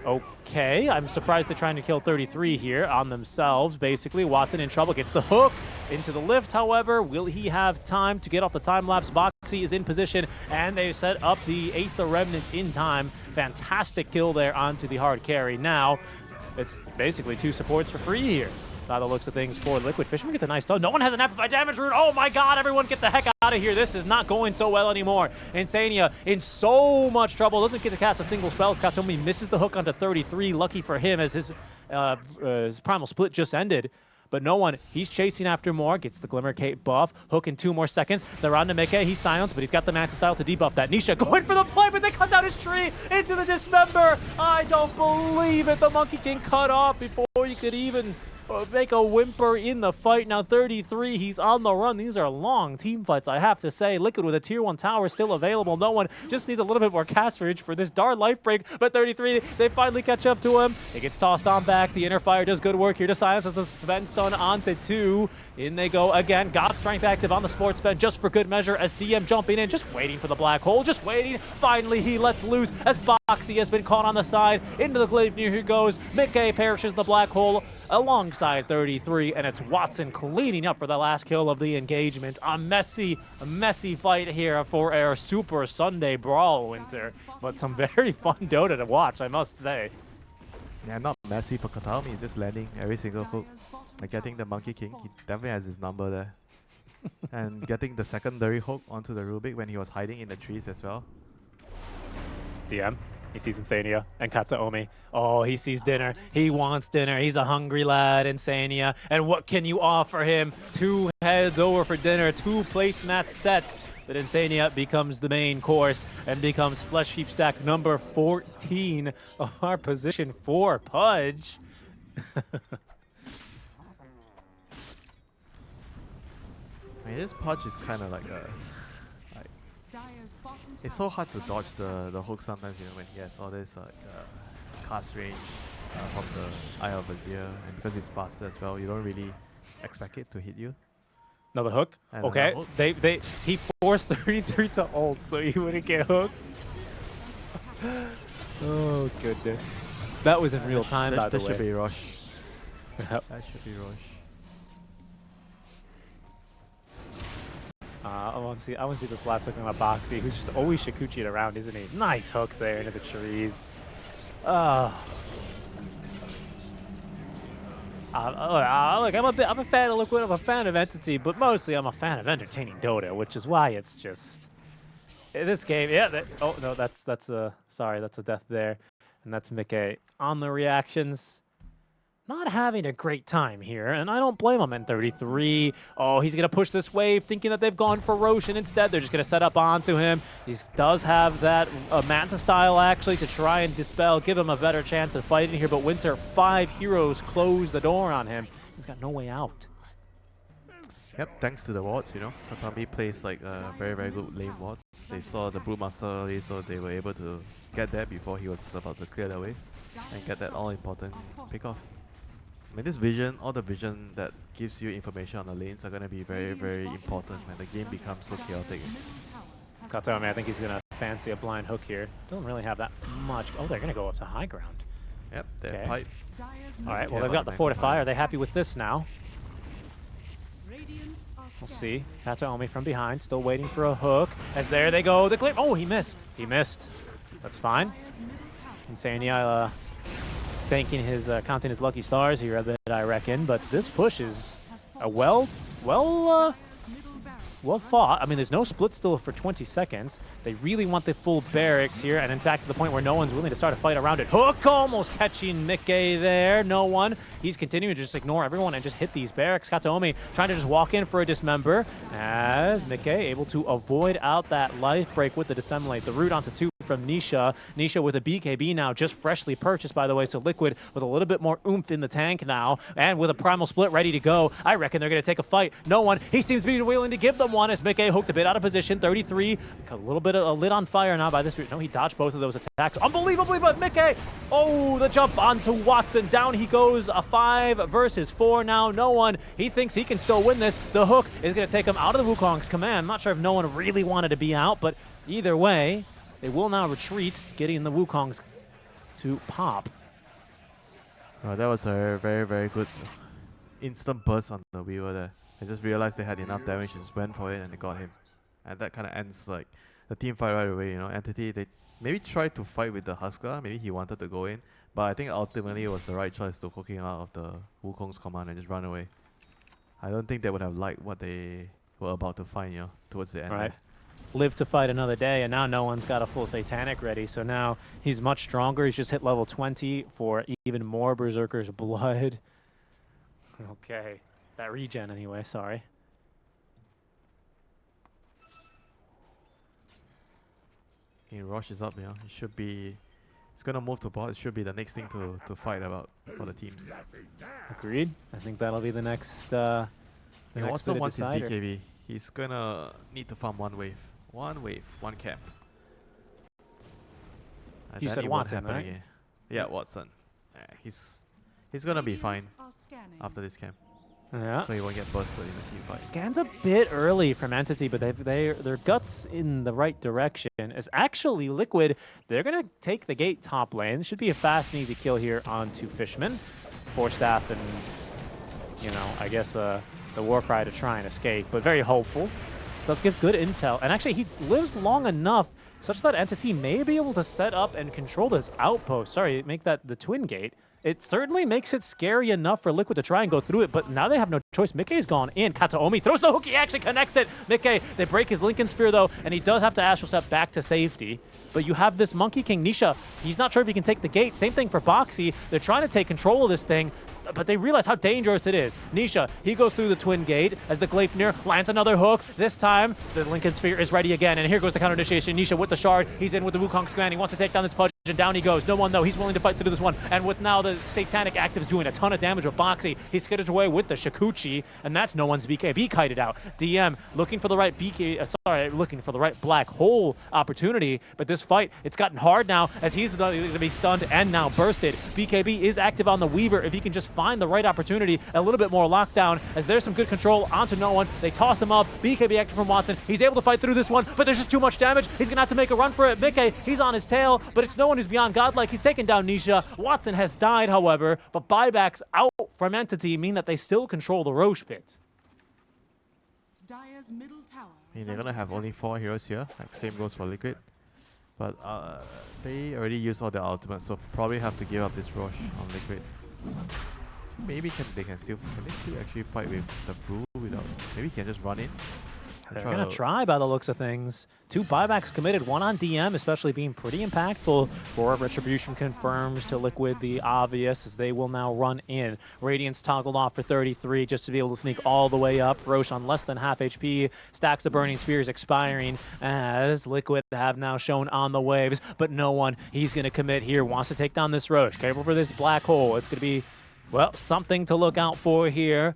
Okay, I'm surprised they're trying to kill 33 here on themselves, basically. Watson in trouble, gets the hook into the lift, however. Will he have time to get off the time-lapse? Boxy is in position, and they set up the Aether Remnant in time. Fantastic kill there onto the hard carry. Now, it's basically two supports for free here. By the looks of things for Liquid. Fisherman gets a nice stun. No one has an amplified damage rune. Oh my god, everyone get the heck out of here. This is not going so well anymore. Insania in so much trouble. Doesn't get to cast a single spell. Katomi misses the hook onto 33. Lucky for him as his Primal Split just ended. But no one, he's chasing after more. Gets the Glimmer Cape buff. Hook in 2 more seconds. They're on to Mickey. He's silenced, but he's got the Manta style to debuff that. Nisha going for the play, but they cut down his tree into the Dismember. I don't believe it. The Monkey King cut off before you could even make a whimper in the fight. Now 33, he's on the run. These are long team fights, I have to say. Liquid with a tier 1 tower still available. No one just needs a little bit more casterage for this Dar life break. But 33, they finally catch up to him. It gets tossed on back. The Inner Fire does good work here to silence as the Sven Stun onto 2. In they go again. God Strength active on the Sports Sven just for good measure as DM jumping in, just waiting for the black hole, just waiting. Finally, he lets loose as Boxy has been caught on the side. Into the Gleipnir he goes. Mickey perishes in the black hole alongside 33, and it's Watson cleaning up for the last kill of the engagement. A messy fight here for our Super Sunday Brawl Winter, but some very fun Dota to watch, I must say. Yeah, not messy for Kataomi. He's just landing every single hook. Dire's bottom Like getting the tower Monkey has King, he fallen. definitely has his number there. And getting the secondary hook onto the Rubik when he was hiding in the trees as well. DM, he sees Insania and Kataomi. Oh, he sees dinner. He wants dinner. He's a hungry lad, Insania. And what can you offer him? 2 heads over for dinner, 2 placemats set. But Insania becomes the main course and becomes Flesh Heap Stack number 14 of our position 4 Pudge. I mean, this Pudge is kind of like a It's so hard to dodge the hook sometimes, you know, when he has all this cast range from the Eye of Vizier, and because it's faster as well, you don't really expect it to hit you. Another hook. And Okay, another hook. he forced 33 to ult, so he wouldn't get hooked. Oh goodness, that was in real time, by the That way. should be Rosh. Yep. That should be Rosh. I want to see this last hook on Boxy, who's just always Shikuchi'd around, isn't he? Nice hook there into the trees. Look, I'm a fan of Liquid, I'm a fan of Entity, but mostly I'm a fan of entertaining Dota, which is why it's just this game. Yeah. Oh no, that's a death there, and that's Mickey on the reactions. Not having a great time here, and I don't blame him. In 33, oh, he's gonna push this wave, thinking that they've gone for Rosh, and instead they're just gonna set up onto him. He does have that Manta style actually to try and dispel, give him a better chance of fighting here. But Winter, 5 heroes close the door on him. He's got no way out. Yep, thanks to the wards, you know. Katami plays like very, very good lane wards. They saw the Blue Master early, so they were able to get there before he was about to clear the way and get that all-important pick-off. I mean, this vision, all the vision that gives you information on the lanes are going to be very, very important when the game becomes so chaotic. Katomi, I think he's gonna fancy a blind hook here. Don't really have that much. Oh, they're gonna go up to high ground. Yep, they're Okay. pipe. All right, well, Yeah, they've got the automatic fortify. fire. Are they happy with this now? Radiant are We'll scanning. see. Kataomi from behind, still waiting for a hook. As there they go, the clip. Oh, he missed. He missed. That's fine. Dire's middle tower Insania thanking his, counting his lucky stars here a bit, I reckon. But this push is a well fought. I mean, there's no split still for 20 seconds. They really want the full barracks here, and in fact, to the point where no one's willing to start a fight around it. Hook almost catching Mickey there. No one. He's continuing to just ignore everyone and just hit these barracks. Kataomi trying to just walk in for a dismember, as Mickey able to avoid out that life break with the disseminate. The root onto 2 from Nisha. Nisha with a BKB now, just freshly purchased, by the way, so Liquid with a little bit more oomph in the tank now, and with a primal split ready to go. I reckon they're going to take a fight. No one. He seems to be willing to give them one as Mickey hooked a bit out of position. 33, a little bit of a lit on fire now by this root. No, he dodged both of those attacks. Unbelievably, but Mickey, oh, the jump onto Watson. Down he goes, a 5 versus 4 now. No one. He thinks he can still win this. The hook is going to take him out of the Wukong's command. I'm not sure if no one really wanted to be out, but either way, they will now retreat, getting the Wukongs to pop. That was a very, very good instant burst on the Weaver there. They just realized they had enough damage, just went for it and they got him. And that kind of ends like the team fight right away, you know. Entity, they maybe tried to fight with the Husker, maybe he wanted to go in, but I think ultimately it was the right choice to hook him out of the Wukong's command and just run away. I don't think they would have liked what they were about to find, you know, towards the end. Right. there. Live to fight another day, and now no one's got a full Satanic ready, so now he's much stronger. He's just hit level 20 for even more Berserker's blood. Okay. That regen anyway, sorry. Okay, Rosh is up, you know. It should be... It's gonna move to bot. It should be the next thing to fight about for the teams. Agreed. I think that'll be the next the next Watson bit of wants his decider. BKB. He's gonna need to farm one wave. One wave, one camp. And You then said it won't Watson, happen right? again. Yeah, Watson. Yeah, he's gonna be fine Radiant are scanning. after this camp. Yeah. So he won't get bursted in the team fight. Scan's a bit early from Entity, but their guts in the right direction. Is actually Liquid. They're gonna take the gate top lane. Should be a fast and easy kill here onto Fishman, Staff, and you know, I guess the Warcry to try and escape, but very hopeful. Does give good intel, and actually he lives long enough such that Entity may be able to set up and control this outpost. Sorry, make that the twin gate. It certainly makes it scary enough for Liquid to try and go through it, but now they have no choice. Mickey's gone in. Kataomi throws the hook. He actually connects it. Mickey, they break his Lincoln Sphere, though, and he does have to Astral Step back to safety. But you have this Monkey King, Nisha. He's not sure if he can take the gate. Same thing for Boxy. They're trying to take control of this thing, but they realize how dangerous it is. Nisha, he goes through the twin gate as the Gleipnir lands another hook. This time, the Lincoln Sphere is ready again, and here goes the counter initiation. Nisha with the shard. He's in with the Wukong's command. He wants to take down this Pudge. And down he goes. No one though. He's willing to fight through this one. And with now the Satanic Actives doing a ton of damage with Boxy, he skidded away with the Shikuchi, and that's no one's BKB kited out. DM looking for the right looking for the right black hole opportunity. But this fight, it's gotten hard now as he's going to be stunned and now bursted. BKB is active on the Weaver if he can just find the right opportunity. A little bit more lockdown as there's some good control onto no one. They toss him up. BKB active from Watson. He's able to fight through this one, but there's just too much damage. He's going to have to make a run for it. Mickey, he's on his tail, but it's no one who's beyond godlike. He's taken down Nisha. Watson has died, however, but buybacks out from Entity mean that they still control the Roche pit. Dire's middle tower I mean, is they're gonna under have attack. only 4 heroes here. Like same goes for Liquid, but they already used all their ultimates, so probably have to give up this Roche on Liquid. Maybe they can still actually fight with the Brew without. Maybe he can just run in. They're going to try by the looks of things. 2 buybacks committed, one on DM, especially being pretty impactful. For Retribution confirms to Liquid the obvious as they will now run in. Radiance toggled off for 33 just to be able to sneak all the way up. Roche on less than half HP. Stacks of Burning Spears expiring as Liquid have now shown on the waves. But no one, he's going to commit here, wants to take down this Roche. Careful for this black hole. It's going to be, well, something to look out for here.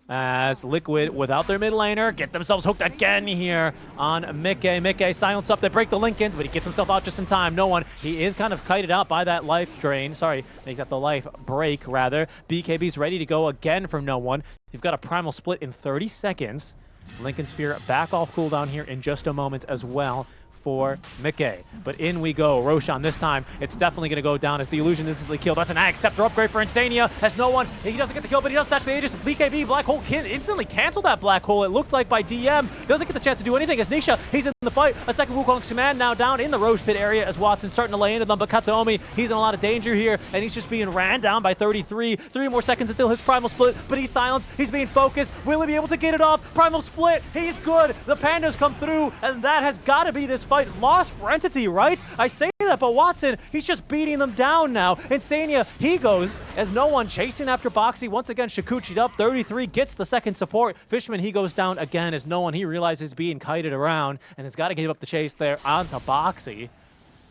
As Liquid, without their mid laner, get themselves hooked again here on Mickey. Mickey silence up, they break the Lincolns, but he gets himself out just in time. No one, he is kind of kited out by that life drain. Sorry, they got the life break, rather. BKB's ready to go again from no one. You've got a primal split in 30 seconds. Lincoln Sphere back off cooldown here in just a moment as well for Mickey. But in we go. Roshan this time. It's definitely going to go down as the illusion is instantly killed. That's an Ag Scepter upgrade for Insania. Has no one. He doesn't get the kill, but he does touch the Aegis. BKB, Black Hole can instantly cancel that Black Hole. It looked like by DM. Doesn't get the chance to do anything as Nisha, he's in the fight. A second Wukong's command now down in the Roche pit area as Watson's starting to lay into them. But Katsuomi, he's in a lot of danger here, and he's just being ran down by 33. 3 more seconds until his primal split, but he's silenced. He's being focused. Will he be able to get it off? Primal split. He's good. The Pandas come through, and that has got to be this fight lost for Entity, right? I say that, but Watson, he's just beating them down now. Insania, he goes as no one chasing after Boxy. Once again, Shikuchi'd up. 33 gets the second support. Fishman, he goes down again as no one, he realizes being kited around and has got to give up the chase there onto Boxy.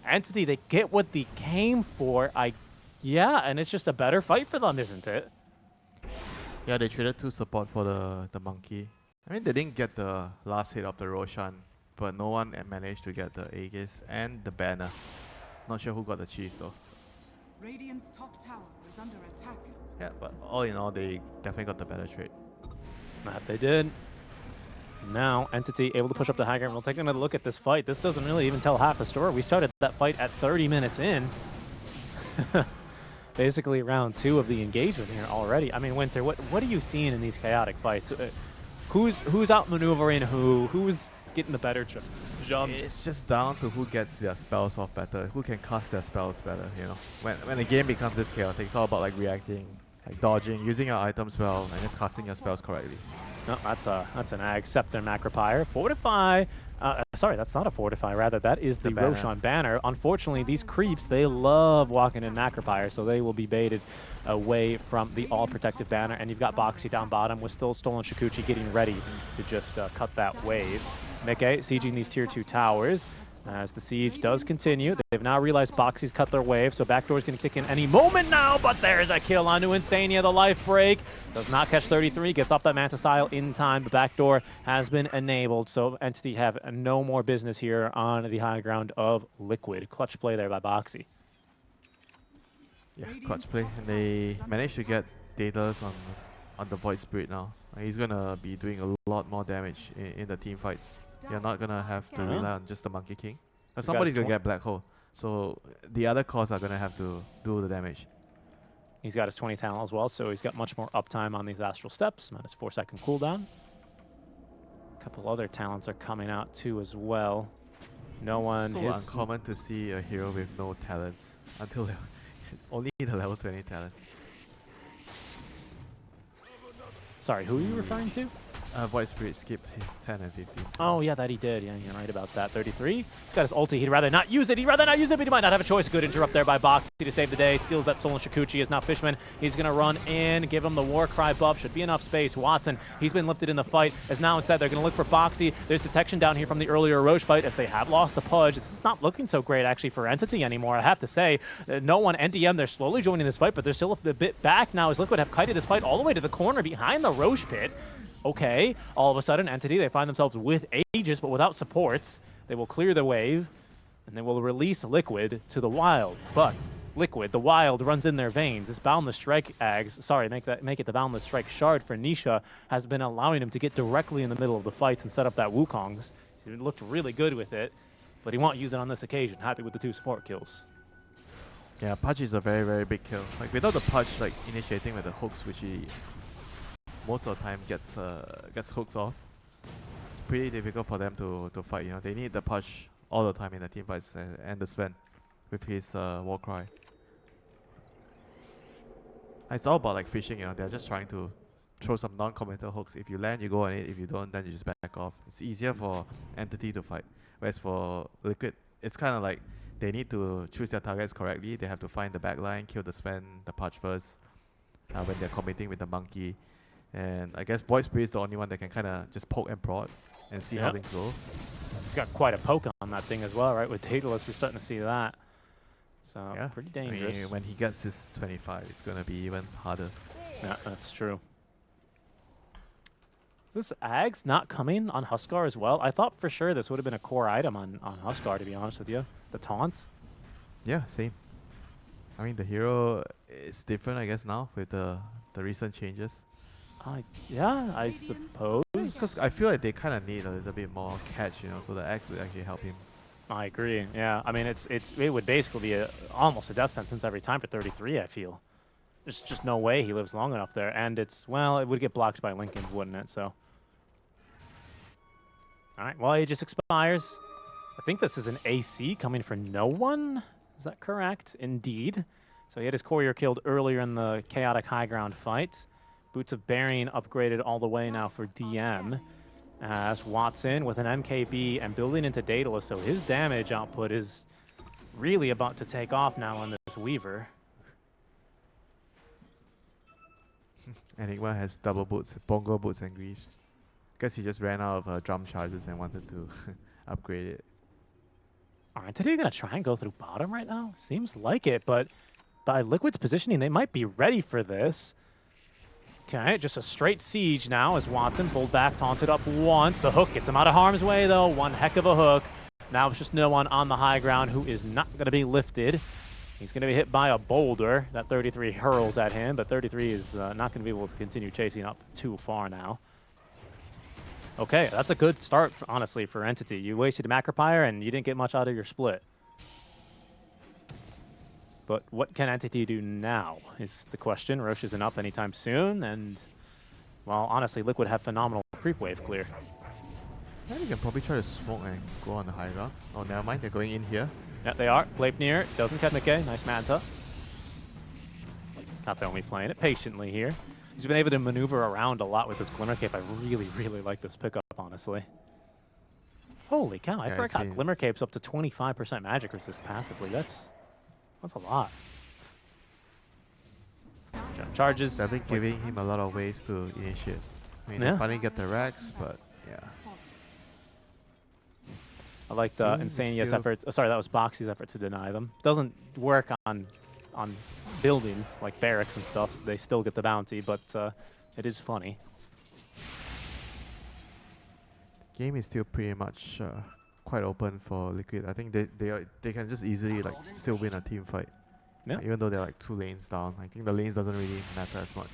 Entity, they get what they came for. Yeah, and it's just a better fight for them, isn't it? Yeah, they traded 2 support for the monkey. I mean, they didn't get the last hit of the Roshan, but no one managed to get the Aegis and the banner. Not sure who got the cheese though. Radiant's top tower is under attack. Yeah, but all in all, they definitely got the better trade. That they did. Now, Entity able to push up the high ground. We'll take another look at this fight. This doesn't really even tell half the story. We started that fight at 30 minutes in. Basically round 2 of the engagement here already. I mean, Winter, what are you seeing in these chaotic fights? Who's outmaneuvering who? Who's getting the better jumps? It's just down to who gets their spells off better, who can cast their spells better, you know. When a game becomes this chaotic, it's all about like reacting, like dodging, using your items well, and just casting your spells correctly. No, that's an Ag Scepter Macropire. Fortify. Sorry, that's not a Fortify. Rather, that is the banner. Roshan banner. Unfortunately, these creeps, they love walking in Macropire, so they will be baited away from the all-protective banner. And you've got Boxy down bottom with still Stolen Shikuchi getting ready to just cut that wave. Mickey sieging these tier 2 towers. As the siege does continue, they've now realized Boxy's cut their wave, so backdoor is going to kick in any moment now, but there's a kill onto Insania, the life break. Does not catch 33, gets off that Mantisile in time. The backdoor has been enabled, so Entity have no more business here on the high ground of Liquid. Clutch play there by Boxy. Yeah, clutch play, and they managed to get Daedalus on the Void Spirit now. He's going to be doing a lot more damage in the team fights. You're not going to have to rely on just the Monkey King. But somebody's going to get Black Hole. So the other cores are going to have to do the damage. He's got his 20 talent as well, so he's got much more uptime on these Astral Steps. Minus 4-second cooldown. A couple other talents are coming out too as well. No one... So uncommon to see a hero with no talents until only the level 20 talent. Sorry, who are you referring to? Void Spirit skipped his 10 and 15. Oh, yeah, that he did. Yeah, you're right about that. 33. He's got his ulti. He'd rather not use it. But he might not have a choice. Good interrupt there by Boxy to save the day. Steals that stolen Shikuchi. Is now Fishman. He's going to run in, give him the war cry buff. Should be enough space. Watson, he's been lifted in the fight. As now instead, they're going to look for Boxy. There's detection down here from the earlier Roche fight as they have lost the Pudge. This is not looking so great, actually, for Entity anymore. I have to say, no one, NDM, they're slowly joining this fight, but they're still a bit back now as Liquid have kited this fight all the way to the corner behind the Roche pit. Okay, all of a sudden, Entity, they find themselves with Aegis, but without supports. They will clear the wave, and they will release Liquid to the Wild. But Liquid, the Wild, runs in their veins. This Boundless Strike make it the Boundless Strike shard for Nisha, has been allowing him to get directly in the middle of the fights and set up that Wukong's. He looked really good with it, but he won't use it on this occasion. Happy with the 2 support kills. Yeah, Pudge is a very, very big kill. Like, without the Pudge, like, initiating with the hooks, which he most of the time gets hooks off, it's pretty difficult for them to fight. You know, they need the Pudge all the time in the team fights, and the Sven with his war cry. It's all about like fishing. You know, they're just trying to throw some non-committal hooks. If you land, you go on it. If you don't, then you just back off. It's easier for Entity to fight. Whereas for Liquid, it's kind of like they need to choose their targets correctly. They have to find the backline, kill the Sven, the Pudge first when they're committing with the Monkey. And I guess Void Spirit is the only one that can kind of just poke and prod and see how things go. He's got quite a poke on that thing as well, right? With Daedalus, we're starting to see that. So, yeah, pretty dangerous. I mean, when he gets his 25, it's going to be even harder. Yeah, that's true. Is this Ags not coming on Huskar as well? I thought for sure this would have been a core item on Huskar, to be honest with you. The taunt. Yeah, same. I mean, the hero is different, I guess, now with the recent changes. Yeah, I suppose. Because I feel like they kind of need a little bit more catch, you know, so the Axe would actually help him. I agree. Yeah, I mean, it would basically be almost a death sentence every time for 33. I feel there's just no way he lives long enough there, and it would get blocked by Lincoln, wouldn't it? So, all right. Well, it just expires. I think this is an AC coming for no one. Is that correct? Indeed. So he had his courier killed earlier in the chaotic high ground fight. Boots of Bearing upgraded all the way now for DM. As Watson with an MKB and building into Daedalus, so his damage output is really about to take off now on this Weaver. Enigma has double boots, bongo boots and greaves. Guess he just ran out of drum charges and wanted to upgrade it. Aren't they going to try and go through bottom right now? Seems like it, but by Liquid's positioning, they might be ready for this. Okay, just a straight siege now as Watson pulled back, taunted up once. The hook gets him out of harm's way, though. One heck of a hook. Now it's just no one on the high ground who is not going to be lifted. He's going to be hit by a boulder that 33 hurls at him, but 33 is not going to be able to continue chasing up too far now. Okay, that's a good start, honestly, for Entity. You wasted a Macropire, and you didn't get much out of your split. But what can Entity do now is the question. Roche isn't up anytime soon, and, well, honestly, Liquid have phenomenal creep wave clear. Yeah, you can probably try to smoke and go on the high ground. Oh, never mind, they're going in here. Yeah, they are. Gleipnir doesn't catch Nikkei. Nice Manta. Katomi playing it patiently here. He's been able to maneuver around a lot with his Glimmer Cape. I really, really like this pickup, honestly. Holy cow, I forgot Glimmer Cape's up to 25% magic resist passively. That's a lot. Charges. They've been giving him a lot of ways to initiate. I mean, they finally get the racks, but yeah. I like the Insania's efforts. Oh, sorry, that was Boxy's effort to deny them. Doesn't work on buildings like barracks and stuff. They still get the bounty, but it is funny. Game is still pretty much quite open for Liquid. I think they can just easily like still win a team fight. Yeah. Even though they're like 2 lanes down. I think the lanes doesn't really matter as much.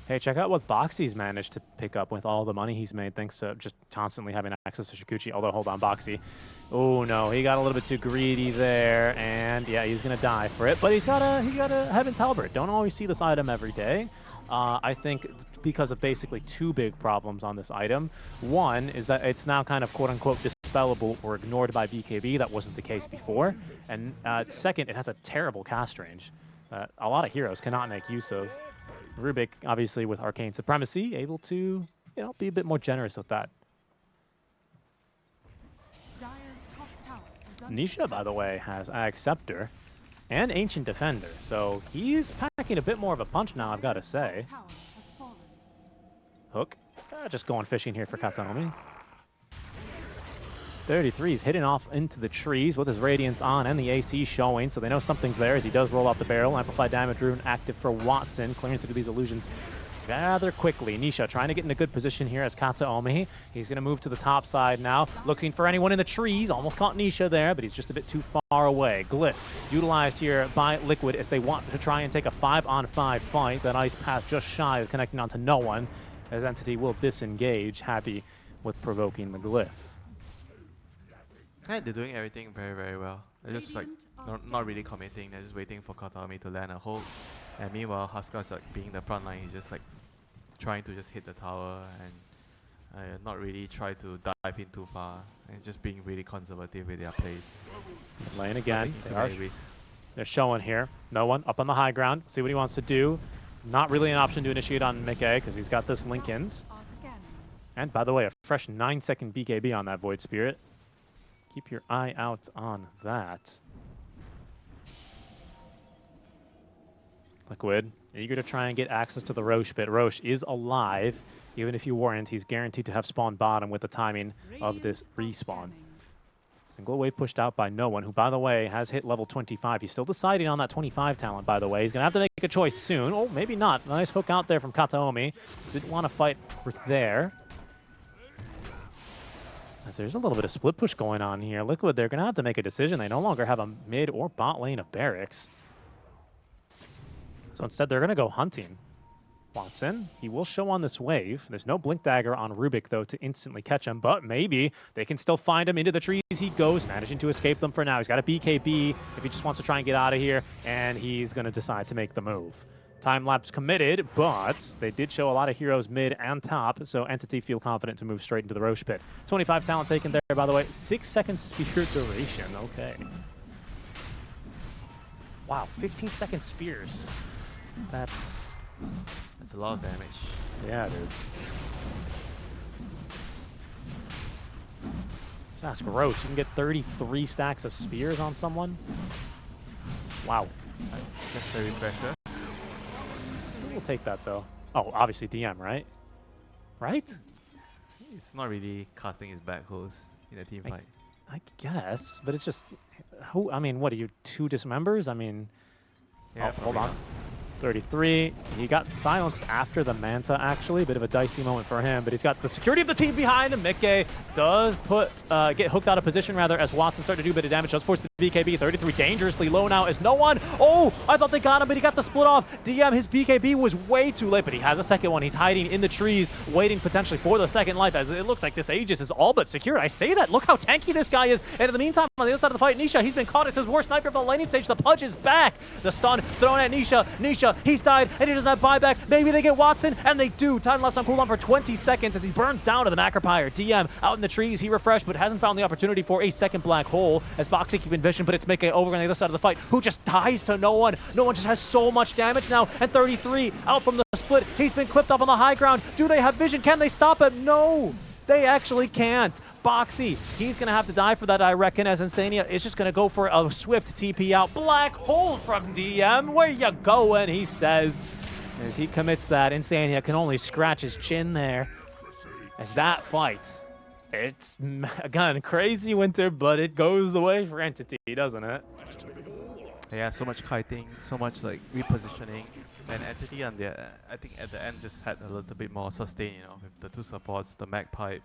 Hey, check out what Boxy's managed to pick up with all the money he's made thanks to just constantly having access to Shikuchi. Although, hold on, Boxy. Oh no, he got a little bit too greedy there, and yeah, he's gonna die for it. But he got a Heaven's Halberd. Don't always see this item every day. I think because of basically 2 big problems on this item. One is that it's now kind of quote-unquote dispellable or ignored by BKB. That wasn't the case before. And second, it has a terrible cast range that a lot of heroes cannot make use of. Rubik, obviously with Arcane Supremacy, able to you know, be a bit more generous with that. Dire's top tower is under Nisha, attack. by the way, has Ag Scepter and Ancient Defender, so he's packing a bit more of a punch now, I've got to Dire's top say. tower has fallen. Hook. Just going fishing here for Kataomi. 33 is hitting off into the trees with his Radiance on and the AC showing, so they know something's there as he does roll out the barrel. Amplified Damage Rune active for Watson, clearing through these illusions rather quickly. Nisha trying to get in a good position here as Kataomi. He's going to move to the top side now, looking for anyone in the trees. Almost caught Nisha there, but he's just a bit too far away. Glyph utilized here by Liquid as they want to try and take a 5-on-5 fight. That Ice Path just shy of connecting onto no one, as Entity will disengage, happy with provoking the Glyph. Yeah, they're doing everything very, very well. They're just like Radiant are not really committing. They're just waiting for Kataomi to land a hold. And meanwhile, Huskar is like being the front line. He's just like trying to just hit the tower and not really try to dive in too far. And just being really conservative with their plays. Lane again. Too many risks. They're showing here. No one up on the high ground. See what he wants to do. Not really an option to initiate on Mickey because he's got this Linken's. Are scanning. And by the way, a fresh 9-second BKB on that Void Spirit. Keep your eye out on that. Liquid, eager to try and get access to the Roche pit. Roche is alive. Even if you weren't, he's guaranteed to have spawned bottom with the timing of this Radiant are respawn. scanning. Single wave pushed out by no one, who, by the way, has hit level 25. He's still deciding on that 25 talent, by the way. He's going to have to make a choice soon. Oh, maybe not. Nice hook out there from Kataomi. Didn't want to fight there. As there's a little bit of split push going on here. Liquid, they're going to have to make a decision. They no longer have a mid or bot lane of barracks. So instead, they're going to go hunting. Watson, he will show on this wave. There's no Blink Dagger on Rubik, though, to instantly catch him, but maybe they can still find him. Into the trees he goes, managing to escape them for now. He's got a BKB if he just wants to try and get out of here, and he's going to decide to make the move. Time lapse committed, but they did show a lot of heroes mid and top, so Entity feel confident to move straight into the Roche pit. 25 talent taken there, by the way. 6-second spear duration, okay. Wow, 15-second spears. That's a lot of damage. Yeah, it is. That's gross. You can get 33 stacks of spears on someone. Wow. That's a refresher. We'll take that, though. Oh, obviously DM, right? Right? He's not really casting his back hose in a team fight. I guess, but it's just... Who? I mean, what, are you 2 dismembers? I mean... Yeah, oh, hold probably on. not. 33. He got silenced after the Manta, actually. Bit of a dicey moment for him, but he's got the security of the team behind him. Mickey does get hooked out of position, rather, as Watson started to do a bit of damage. Does force the BKB. 33 dangerously low now as no one. Oh, I thought they got him, but he got the split off. DM, his BKB was way too late, but he has a second one. He's hiding in the trees, waiting potentially for the second life, as it looks like this Aegis is all but secured. I say that. Look how tanky this guy is. And in the meantime, on the other side of the fight, Nisha, he's been caught. It's his worst sniper of the laning stage. The Pudge is back. The stun thrown at Nisha. Nisha, he's died, and he doesn't have buyback. Maybe they get Watson, and they do. Time lapse on cooldown for 20 seconds as he burns down to the Macropire. DM out in the trees. He refreshed, but hasn't found the opportunity for a second black hole as Boxy keeping vision, but it's Mickey over on the other side of the fight, who just dies to no one. No one just has so much damage now, and 33 out from the split. He's been clipped up on the high ground. Do they have vision? Can they stop him? No, they actually can't. Boxy, he's going to have to die for that, I reckon, as Insania is just going to go for a swift TP out. Black hole from DM. Where you going, he says. As he commits that, Insania can only scratch his chin there. As that fight, it's, again, crazy winter, but it goes the way for Entity, doesn't it? Yeah, so much kiting, so much like repositioning, and Entity on the I think at the end just had a little bit more sustain, you know, with the 2 supports, the Magpie.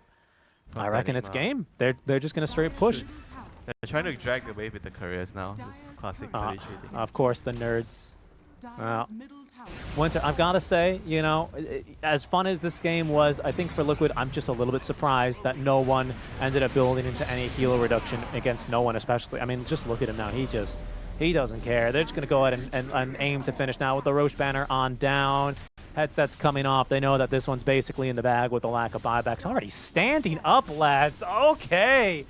I reckon it's game. They're just going to straight push. They're trying to drag the wave with the careers now. This classic village waiting. Of course, the nerds. Dire's middle tower. Winter, I've got to say, you know, as fun as this game was, I think for Liquid, I'm just a little bit surprised that no one ended up building into any heal reduction against no one, especially. I mean, just look at him now. He doesn't care. They're just going to go ahead and aim to finish now with the Roche banner on down. Headsets coming off. They know that this one's basically in the bag with the lack of buybacks. Already standing up, lads. Okay.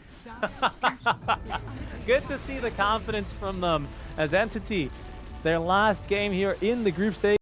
Good to see the confidence from them as Entity. Their last game here in the group stage.